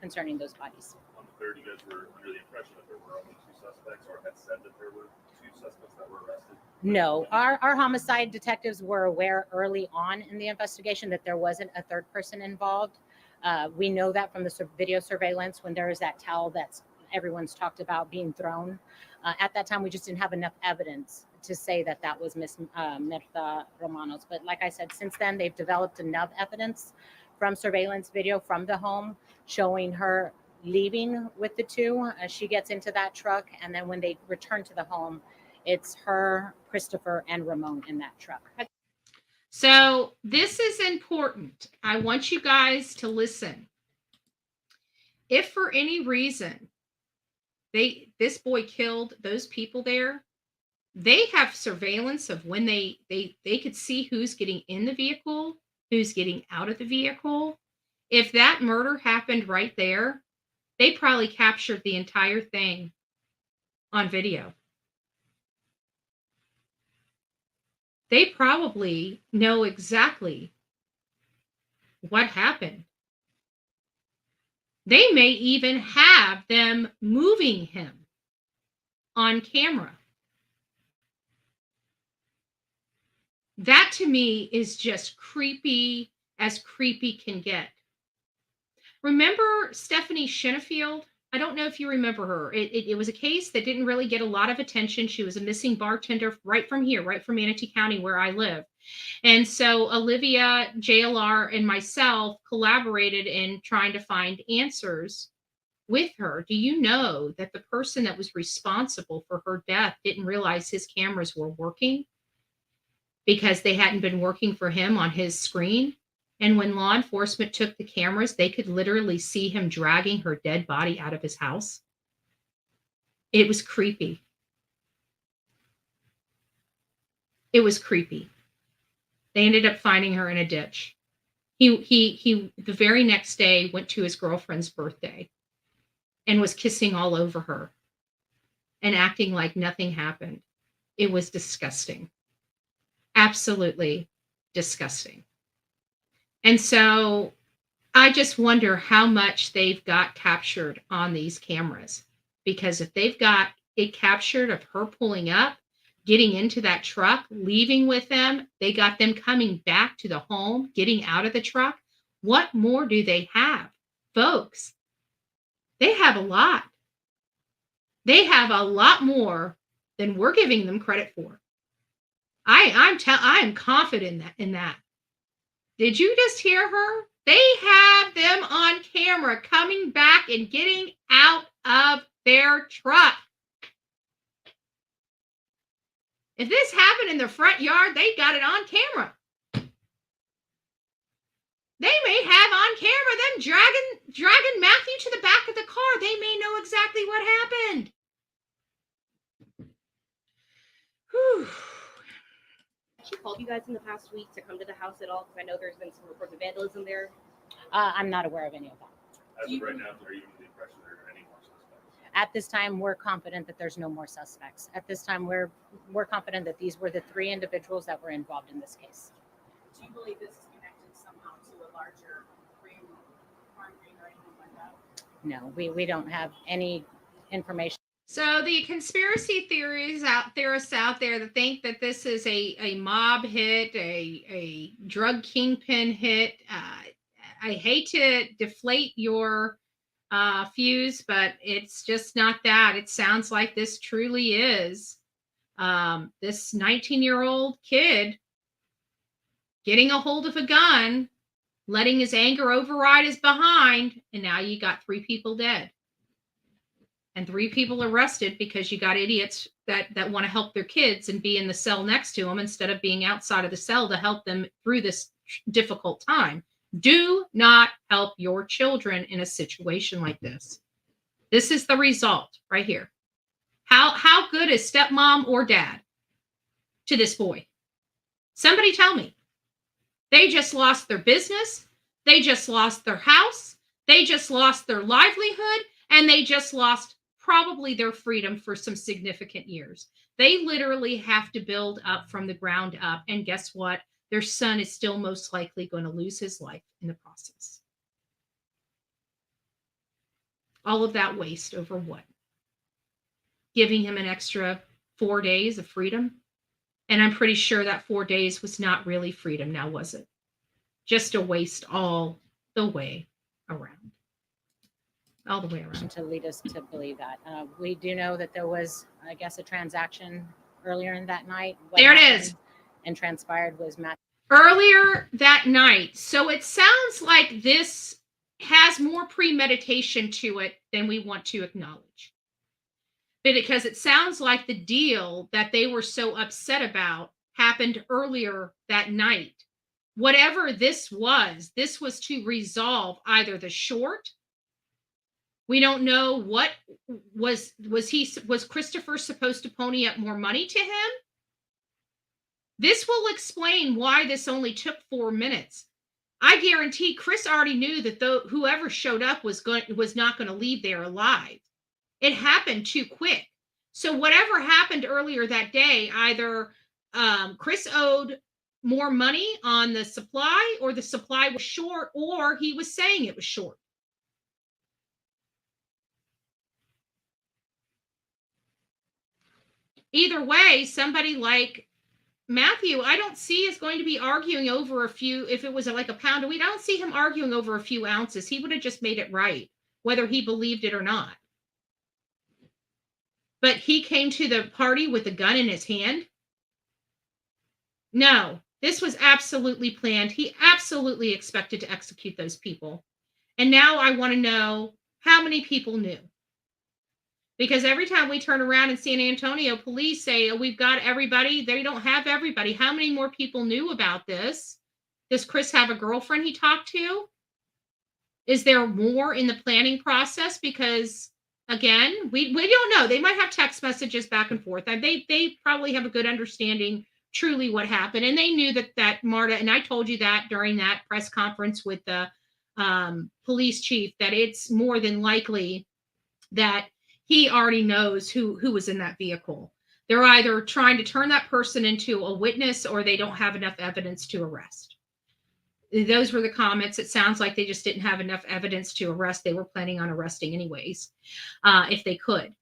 Concerning those bodies. On the third, you guys were under the impression that there were only two suspects, or had said that there were two suspects that were arrested? No, our homicide detectives were aware early on in the investigation that there wasn't a third person involved. We know that from the video surveillance when there is that towel that's everyone's talked about being thrown. At that time, we just didn't have enough evidence to say that that was Miss Mirtha Romanos. But like I said, since then, they've developed enough evidence from surveillance video from the home showing her leaving with the two. She gets into that truck, and then when they return to the home, it's her, Christopher, and Ramon in that truck. So this is important. I want you guys to listen. If for any reason this boy killed those people there, They have surveillance of when they could see who's getting in the vehicle, who's getting out of the vehicle. If that murder happened right there, they probably captured the entire thing on video. They probably know exactly what happened. They may even have them moving him on camera. That to me is just creepy as creepy can get. Remember Stephanie Shenfield? I don't know if you remember her. It was a case that didn't really get a lot of attention. She was a missing bartender right from here, right from Manatee County, where I live. And so Olivia, JLR, and myself collaborated in trying to find answers with her. Do you know that the person that was responsible for her death didn't realize his cameras were working because they hadn't been working for him on his screen? And when law enforcement took the cameras, they could literally see him dragging her dead body out of his house. It was creepy. It was creepy. They ended up finding her in a ditch. He the very next day went to his girlfriend's birthday and was kissing all over her and acting like nothing happened. It was disgusting. Absolutely disgusting. And so I just wonder how much they've got captured on these cameras, because if they've got it captured of her pulling up, getting into that truck, leaving with them, they got them coming back to the home, getting out of the truck. What more do they have? Folks, they have a lot. They have a lot more than we're giving them credit for. I'm confident in that. Did you just hear her? They have them on camera coming back and getting out of their truck. If this happened in their front yard, they got it on camera. They may have on camera them dragging Matthew to the back of the car. They may know exactly what happened. Whew. She called you guys in the past week to come to the house at all? Because I know there's been some reports of vandalism there. I'm not aware of any of that. As of right now, are you under the impression there are any more suspects? At this time, we're confident that there's no more suspects. At this time, we're confident that these were the 3 individuals that were involved in this case. Do you believe this is connected somehow to a larger crime ring or anything like that? No, we don't have any information. So the conspiracy theorists out there that think that this is a mob hit, a drug kingpin hit. I hate to deflate your fuse, but it's just not that. It sounds like this truly is this 19-year-old kid getting a hold of a gun, letting his anger override his behind, and now you got 3 people dead. And 3 people arrested because you got idiots that want to help their kids and be in the cell next to them instead of being outside of the cell to help them through this difficult time. Do not help your children in a situation like this. This is the result right here. How good is stepmom or dad to this boy? Somebody tell me. They just lost their business. They just lost their house. They just lost their livelihood. And they just lost probably their freedom for some significant years. They literally have to build up from the ground up. And guess what? Their son is still most likely going to lose his life in the process. All of that waste over what? Giving him an extra 4 days of freedom? And I'm pretty sure that 4 days was not really freedom now, was it? Just a waste all the way around. All the way around. To lead us to believe that. We do know that there was, I guess, a transaction earlier in that night. What there it happened is. And transpired was Matt. Earlier that night. So it sounds like this has more premeditation to it than we want to acknowledge. Because it sounds like the deal that they were so upset about happened earlier that night. Whatever this was to resolve either the short, We don't know what was Christopher supposed to pony up more money to him? This will explain why this only took 4 minutes. I guarantee Chris already knew that whoever showed up was not going to leave there alive. It happened too quick. So whatever happened earlier that day, either Chris owed more money on the supply, or the supply was short, or he was saying it was short. Either way, somebody like Matthew, I don't see is going to be arguing over a few. If it was like a pound of wheat, I don't see him arguing over a few ounces. He would have just made it right, whether he believed it or not. But he came to the party with a gun in his hand. No, this was absolutely planned. He absolutely expected to execute those people. And now I want to know how many people knew. Because every time we turn around in San Antonio, police say, oh, we've got everybody. They don't have everybody. How many more people knew about this? Does Chris have a girlfriend he talked to? Is there more in the planning process? Because, again, we don't know. They might have text messages back and forth. They probably have a good understanding truly what happened. And they knew that Marta, and I told you that during that press conference with the police chief, that it's more than likely that he already knows who was in that vehicle. They're either trying to turn that person into a witness, or they don't have enough evidence to arrest. Those were the comments. It sounds like they just didn't have enough evidence to arrest. They were planning on arresting anyways, if they could.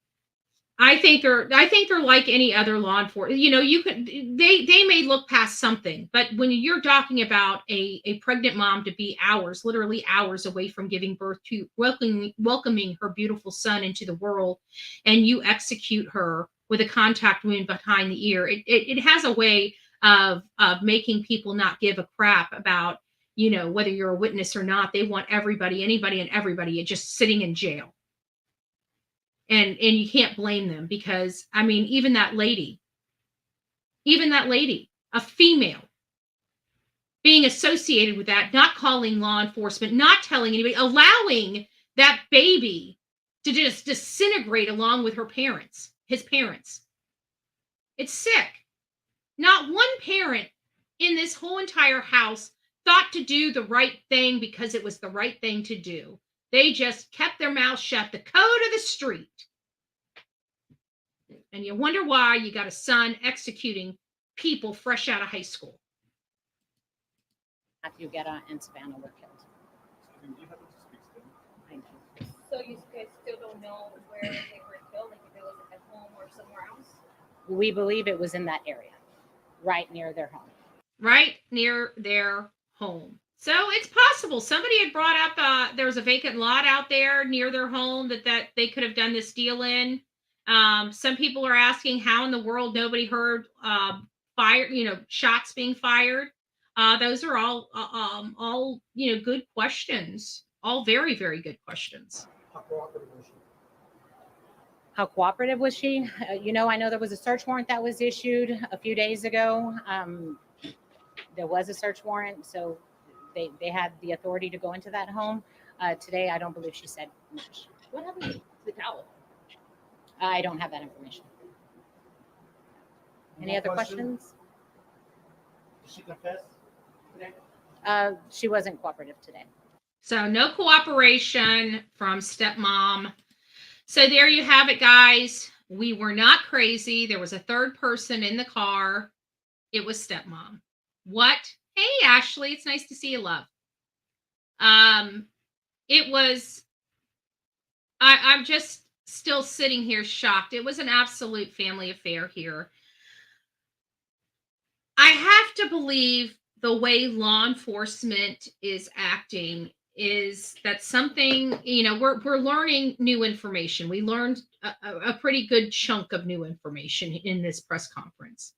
I think they're like any other law enforcement. You know, they may look past something, but when you're talking about a pregnant mom to be literally hours away from giving birth to welcoming her beautiful son into the world, and you execute her with a contact wound behind the ear, it has a way of making people not give a crap about, you know, whether you're a witness or not. They want anybody and everybody just sitting in jail. And you can't blame them, because, I mean, even that lady, a female, being associated with that, not calling law enforcement, not telling anybody, allowing that baby to just disintegrate along with his parents. It's sick. Not one parent in this whole entire house thought to do the right thing because it was the right thing to do. They just kept their mouth shut, the code of the street. And you wonder why you got a son executing people fresh out of high school. Matthew Guerra and Savannah were killed. I know. So you guys still don't know where they were killed, like if it was at home or somewhere else? We believe it was in that area, right near their home. Right near their home. So it's possible somebody had brought up there was a vacant lot out there near their home that they could have done this deal in. Some people are asking how in the world nobody heard shots being fired. Those are all good questions. All very, very good questions. How cooperative was she? How cooperative was she? I know there was a search warrant that was issued a few days ago. There was a search warrant, so they had the authority to go into that home. Today, I don't believe she said much. What happened to the towel? I don't have that information. Any other questions? Did she confess today? She wasn't cooperative today. So no cooperation from stepmom. So there you have it, guys. We were not crazy. There was a third person in the car. It was stepmom. What? Hey, Ashley, it's nice to see you, love. It was, I'm just still sitting here shocked. It was an absolute family affair here. I have to believe the way law enforcement is acting is that something, we're learning new information. We learned a pretty good chunk of new information in this press conference.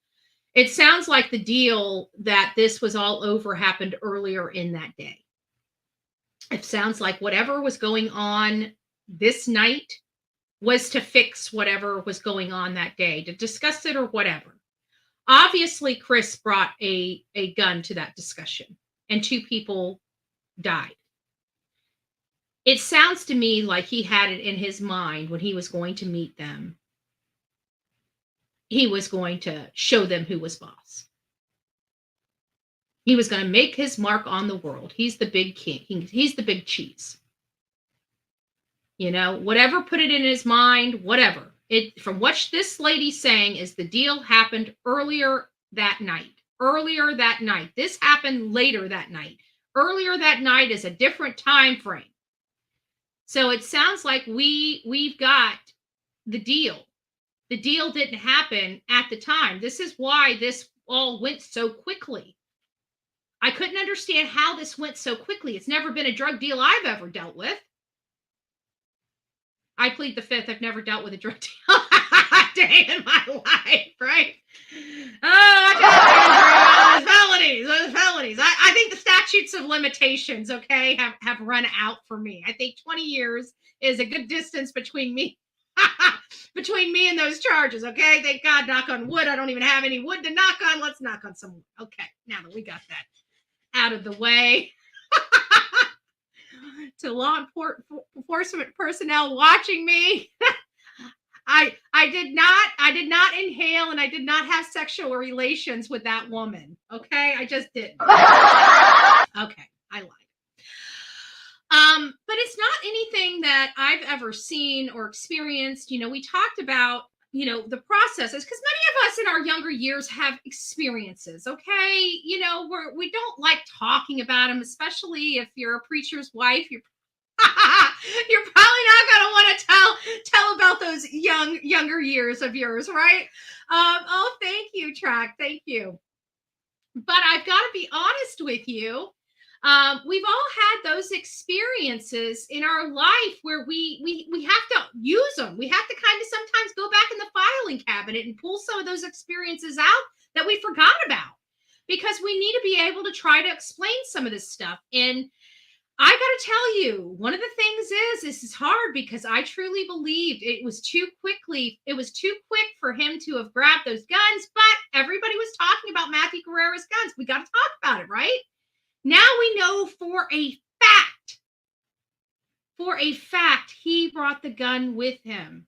It sounds like the deal that this was all over happened earlier in that day. It sounds like whatever was going on this night was to fix whatever was going on that day, to discuss it or whatever. Obviously, Chris brought a gun to that discussion, and 2 people died. It sounds to me like he had it in his mind when he was going to meet them. He was going to show them who was boss. He was going to make his mark on the world. He's the big king. He's the big cheese. You know, whatever put it in his mind, whatever. It, from what this lady's saying, is the deal happened earlier that night. Earlier that night. This happened later that night. Earlier that night is a different time frame. So it sounds like we've got the deal. The deal didn't happen at the time. This is why this all went so quickly. I couldn't understand how this went so quickly. It's never been a drug deal I've ever dealt with. I plead the fifth. I've never dealt with a drug deal a day in my life, right? Oh, those felonies. I think the statutes of limitations, okay, have run out for me. I think 20 years is a good distance between me and those charges, okay? Thank God, knock on wood. I don't even have any wood to knock on. Let's knock on some wood. Okay, now that we got that out of the way. To law enforcement personnel watching me, I did not inhale and I did not have sexual relations with that woman. Okay, I just didn't. Okay, I lied. But it's not anything that I've ever seen or experienced. You know, we talked about, you know, the processes, because many of us in our younger years have experiences, okay? You know, we don't like talking about them, especially if you're a preacher's wife. You're probably not going to want to tell about those younger years of yours, right? Oh, thank you, Track. Thank you. But I've got to be honest with you. We've all had those experiences in our life where we have to use them. We have to kind of sometimes go back in the filing cabinet and pull some of those experiences out that we forgot about, because we need to be able to try to explain some of this stuff. And I got to tell you, one of the things is, this is hard because I truly believed it was too quick for him to have grabbed those guns, but everybody was talking about Matthew Guerrero's guns. We got to talk about it, right? Now we know for a fact, he brought the gun with him.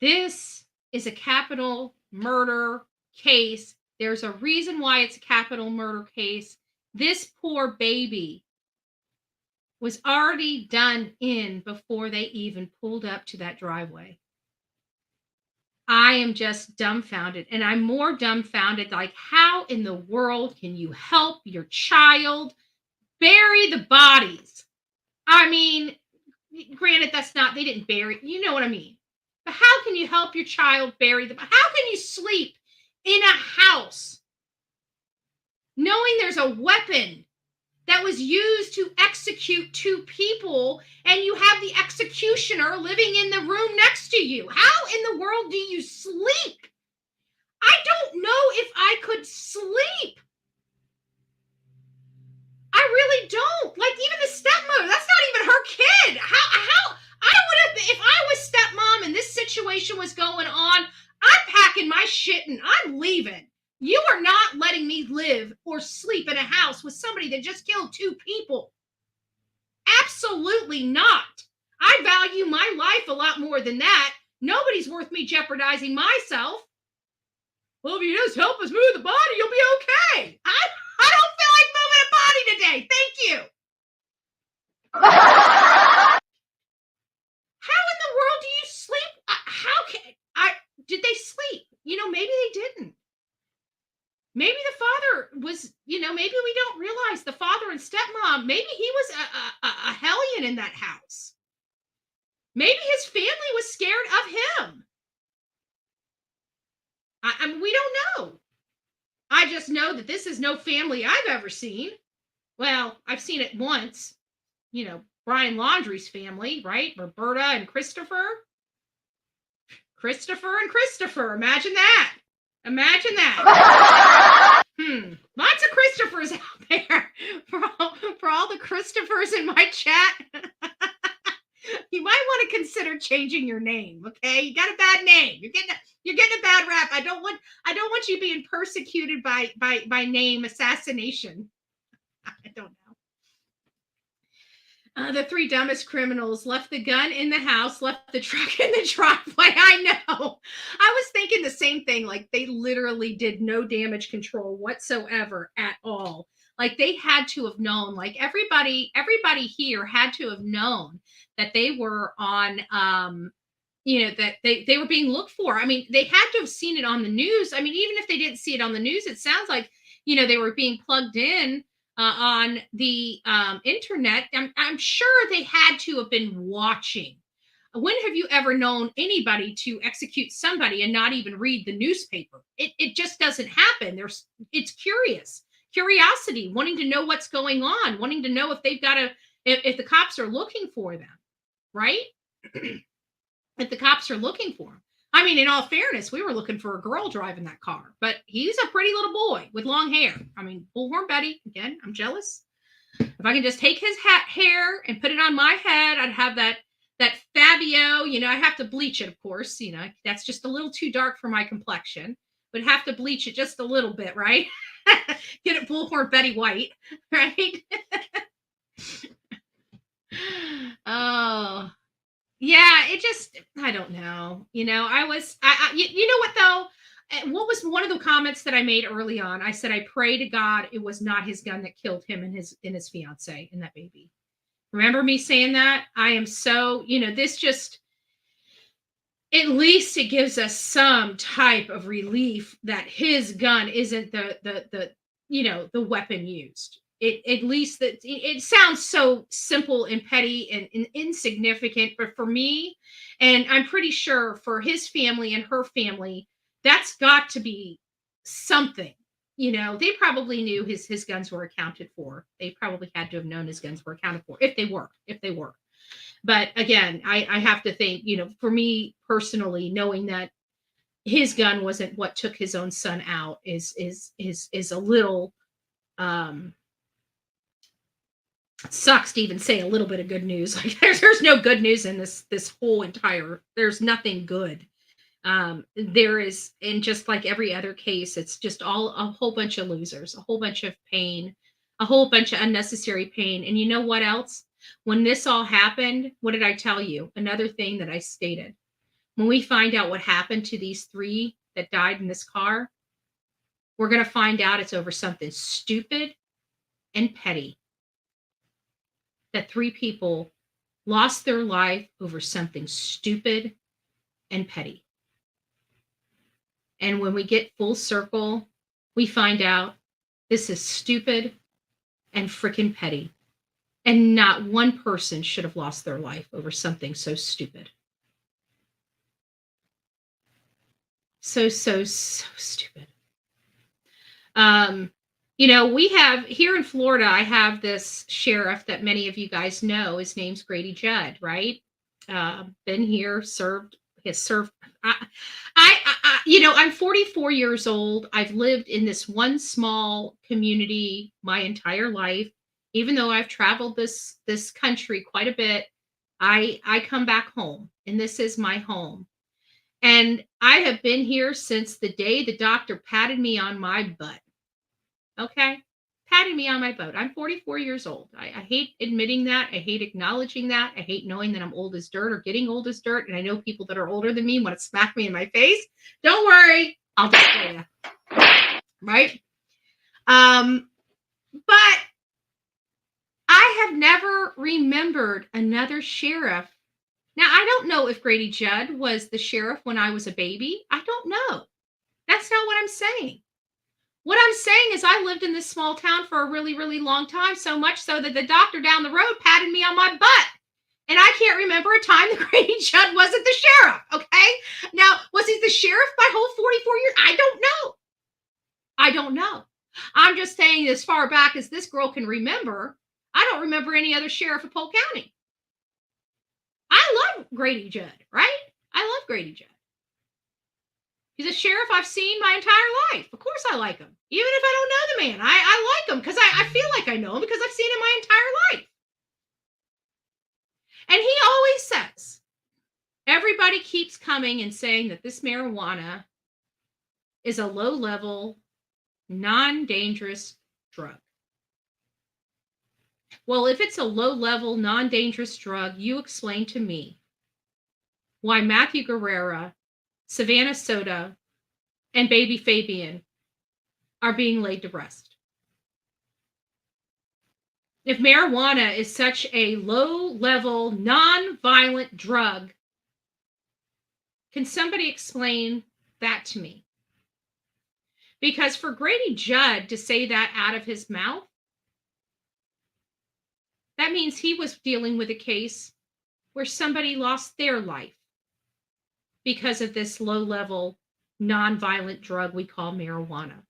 This is a capital murder case. There's a reason why it's a capital murder case. This poor baby was already done in before they even pulled up to that driveway. I am just dumbfounded, and I'm more dumbfounded, like, how in the world can you help your child bury the bodies? I mean, granted, they didn't bury, you know what I mean? But how can you help your child bury them? How can you sleep in a house knowing there's a weapon that was used to execute two people, and you have the executioner living in the room next to you? How in the world do you sleep? I don't know if I could sleep. I really don't. Like, even the stepmother, that's not even her kid. How I would have, if I was stepmom and this situation was going on, I'm packing my shit and I'm leaving. You are not letting me live or sleep in a house with somebody that just killed two people. Absolutely not. I value my life a lot more than that. Nobody's worth me jeopardizing myself. Well, if you just help us move the body, you'll be okay. I don't feel like moving a body today. Thank you. How in the world do you sleep? Did they sleep? You know, maybe they didn't. Maybe the father was, you know, maybe we don't realize the father and stepmom, maybe he was a hellion in that house. Maybe his family was scared of him. I mean, we don't know. I just know that this is no family I've ever seen. Well, I've seen it once. You know, Brian Laundrie's family, right? Roberta and Christopher. Imagine that. Imagine that. Lots of Christophers out there. For all the Christophers in my chat, you might want to consider changing your name. Okay, you got a bad name. You're getting a bad rap. I don't want you being persecuted by name assassination. I don't know. The three dumbest criminals left the gun in the house, left the truck in the driveway. I know. I was thinking the same thing. Like they literally did no damage control whatsoever at all. Like they had to have known, like everybody here had to have known that they were on, that they were being looked for. I mean, they had to have seen it on the news. I mean, even if they didn't see it on the news, it sounds like, they were being plugged in on the internet. I'm sure they had to have been watching. When have you ever known anybody to execute somebody and not even read the newspaper? It just doesn't happen. It's curiosity, wanting to know what's going on, wanting to know if they've got if the cops are looking for them, right? If the cops are looking for him. I mean, in all fairness, we were looking for a girl driving that car, but he's a pretty little boy with long hair. I mean, Bullhorn Betty, again, I'm jealous. If I can just take his hair and put it on my head, I'd have that Fabio, I have to bleach it, of course, that's just a little too dark for my complexion, but have to bleach it just a little bit, right? Get it Bullhorn Betty white, right? Oh, yeah, I don't know. You know what though? What was one of the comments that I made early on? I said, I pray to God it was not his gun that killed him and his fiance and that baby. Remember me saying that? I am so, this just, at least it gives us some type of relief that his gun isn't the weapon used. At least that it sounds so simple and petty and insignificant, but for me, and I'm pretty sure for his family and her family, that's got to be something. They probably knew his guns were accounted for. They probably had to have known his guns were accounted for if they were. But again, I have to think, for me personally, knowing that his gun wasn't what took his own son out is a little sucks to even say a little bit of good news. Like there's no good news in this whole entire, there's nothing good. There is, and just like every other case, it's just all a whole bunch of losers, a whole bunch of pain, a whole bunch of unnecessary pain. And you know what else? When this all happened, what did I tell you? Another thing that I stated, when we find out what happened to these three that died in this car, we're going to find out it's over something stupid and petty. That three people lost their life over something stupid and petty. And when we get full circle, we find out this is stupid and freaking petty. And not one person should have lost their life over something so stupid. So stupid. We have here in Florida, I have this sheriff that many of you guys know. His name's Grady Judd, right? Been here, has served. I'm 44 years old. I've lived in this one small community my entire life. Even though I've traveled this country quite a bit, I come back home, and this is my home. And I have been here since the day the doctor patted me on my butt. Okay? Patted me on my butt. I'm 44 years old. I hate admitting that. I hate acknowledging that. I hate knowing that I'm old as dirt or getting old as dirt. And I know people that are older than me want to smack me in my face. Don't worry. I'll do it for you. Right? But I have never remembered another sheriff. Now, I don't know if Grady Judd was the sheriff when I was a baby. I don't know. That's not what I'm saying. What I'm saying is I lived in this small town for a really, really long time, so much so that the doctor down the road patted me on my butt. And I can't remember a time that Grady Judd wasn't the sheriff, okay? Now, was he the sheriff my whole 44 years? I don't know. I'm just saying as far back as this girl can remember, I don't remember any other sheriff of Polk County. I love Grady Judd, right? I love Grady Judd. He's a sheriff I've seen my entire life. Of course I like him. Even if I don't know the man, I like him because I feel like I know him because I've seen him my entire life. And he always says, everybody keeps coming and saying that this marijuana is a low-level, non-dangerous drug. Well, if it's a low-level, non-dangerous drug, you explain to me why Matthew Guerrera, Savannah Soda, and baby Fabian are being laid to rest. If marijuana is such a low-level, non-violent drug, can somebody explain that to me? Because for Grady Judd to say that out of his mouth, that means he was dealing with a case where somebody lost their life because of this low-level, non-violent drug we call marijuana.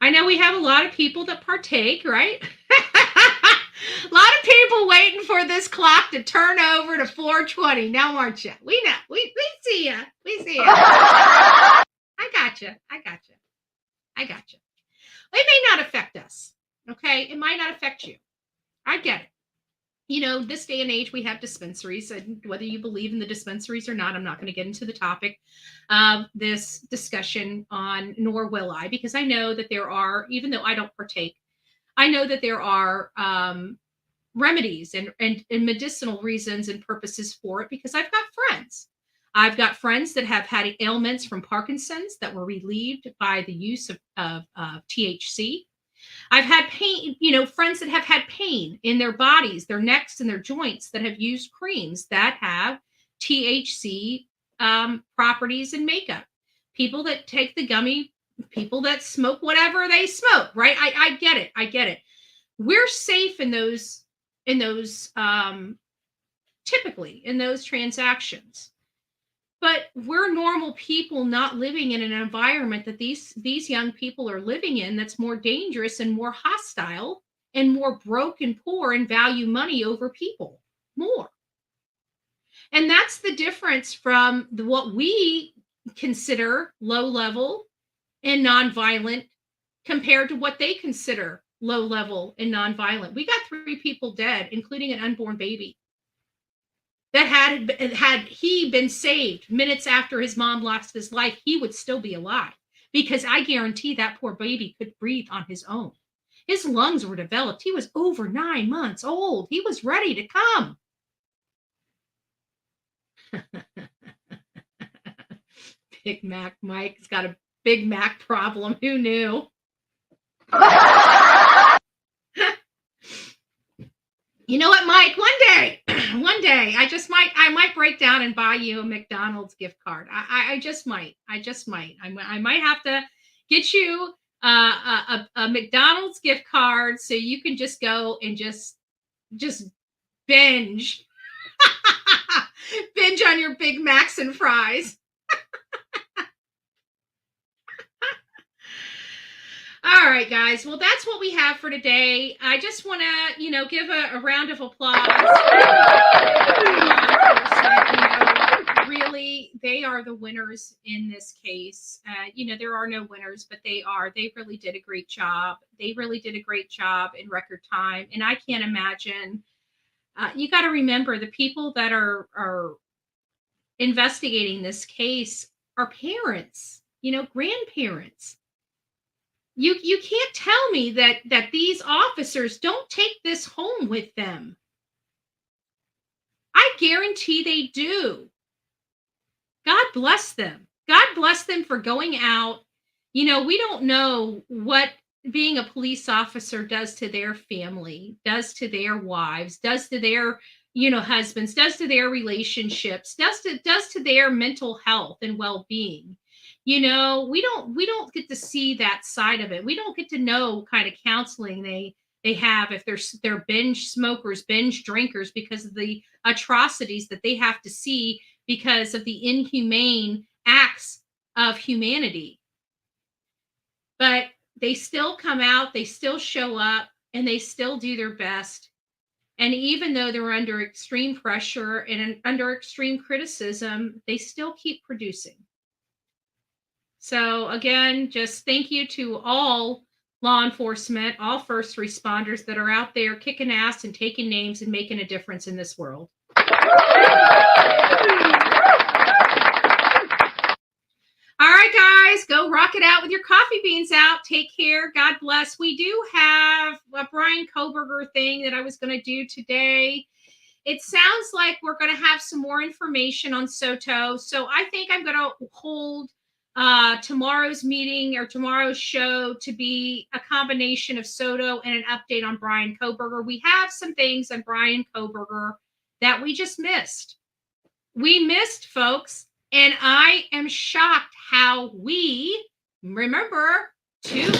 I know we have a lot of people that partake, right? A lot of people waiting for this clock to turn over to 4:20. Now, aren't you? We know. We see ya. We see ya. I got you. I got you. I got you. It may not affect us. Okay? It might not affect you. I get it. You know, this day and age, we have dispensaries, and whether you believe in the dispensaries or not, I'm not going to get into the topic of this discussion on, nor will I, because I know that there are, even though I don't partake, I know that there are remedies and medicinal reasons and purposes for it, because I've got friends. I've got friends that have had ailments from Parkinson's that were relieved by the use of THC. I've had pain, you know, friends that have had pain in their bodies, their necks and their joints, that have used creams that have THC properties and makeup. People that take the gummy, people that smoke whatever they smoke, right? I get it. I get it. We're safe in those typically in those transactions. But we're normal people not living in an environment that these young people are living in that's more dangerous and more hostile and more broke and poor and value money over people more. And that's the difference from what we consider low level and nonviolent compared to what they consider low level and nonviolent. We got 3 people dead, including an unborn baby. That had he been saved minutes after his mom lost his life, he would still be alive, because I guarantee that poor baby could breathe on his own. His lungs were developed. He was over 9 months old. He was ready to come. Big Mac Mike's got a Big Mac problem. Who knew? You know what, Mike? One day, I might break down and buy you a McDonald's gift card. I just might. I might have to get you a McDonald's gift card so you can just go and just binge, binge on your Big Macs and fries. All right, guys. Well, that's what we have for today. I just want to, give a round of applause. Really, they are the winners in this case. There are no winners, but they are. They really did a great job. They really did a great job in record time. And I can't imagine. You got to remember, the people that are investigating this case are parents, grandparents. You can't tell me that these officers don't take this home with them. I guarantee they do. God bless them. God bless them for going out. We don't know what being a police officer does to their family, does to their wives, does to their, husbands, does to their relationships, does to their mental health and well-being. We don't get to see that side of it. We don't get to know what kind of counseling they have if they're binge smokers, binge drinkers, because of the atrocities that they have to see because of the inhumane acts of humanity. But they still come out, they still show up, and they still do their best. And even though they're under extreme pressure and under extreme criticism, they still keep producing. So again, just thank you to all law enforcement, all first responders that are out there kicking ass and taking names and making a difference in this world. All right, guys, go rock it out with your coffee beans out. Take care. God bless. We do have a Brian Koberger thing that I was going to do today. It sounds like we're going to have some more information on Soto. So I think I'm going to hold tomorrow's meeting or tomorrow's show to be a combination of Soto and an update on Brian Koberger. We have some things on Brian Koberger that we just missed. We missed, folks. And I am shocked how we remember Betty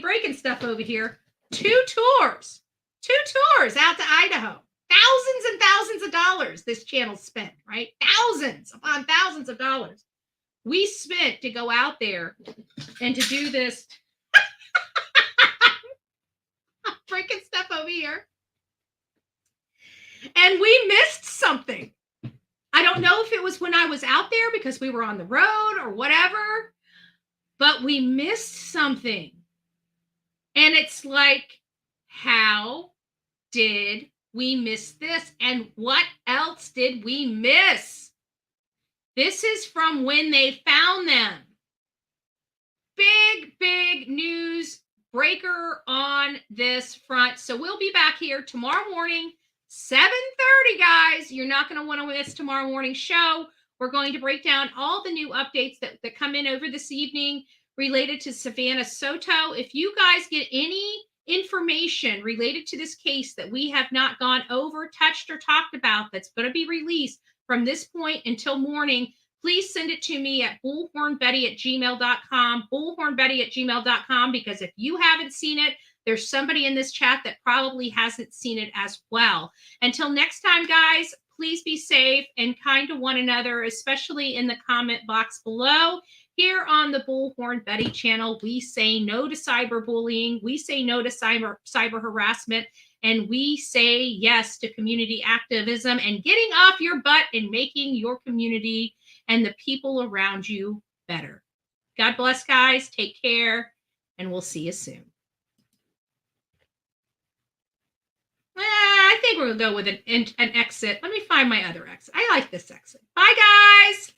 breaking stuff over here. Two tours out to Idaho. Thousands and thousands of dollars this channel spent, right? Thousands upon thousands of dollars we spent to go out there and to do this. Breaking stuff over here. And we missed something. I don't know if it was when I was out there because we were on the road or whatever, but we missed something. And it's like, how did we miss this? And what else did we miss? This is from when they found them. Big news breaker on this front. So we'll be back here tomorrow morning, 7:30, guys. You're not going to want to miss tomorrow morning's show. We're going to break down all the new updates that come in over this evening related to Savannah Soto. If you guys get any information related to this case that we have not gone over, touched, or talked about that's going to be released from this point until morning, please send it to me at bullhornbetty@gmail.com, bullhornbetty@gmail.com, because if you haven't seen it, there's somebody in this chat that probably hasn't seen it as well. Until next time, guys, please be safe and kind to one another, especially in the comment box below. Here on the Bullhorn Betty channel, we say no to cyberbullying, we say no to cyber harassment, and we say yes to community activism and getting off your butt and making your community and the people around you better. God bless, guys. Take care, and we'll see you soon. I think we'll go with an exit. Let me find my other exit. I like this exit. Bye, guys.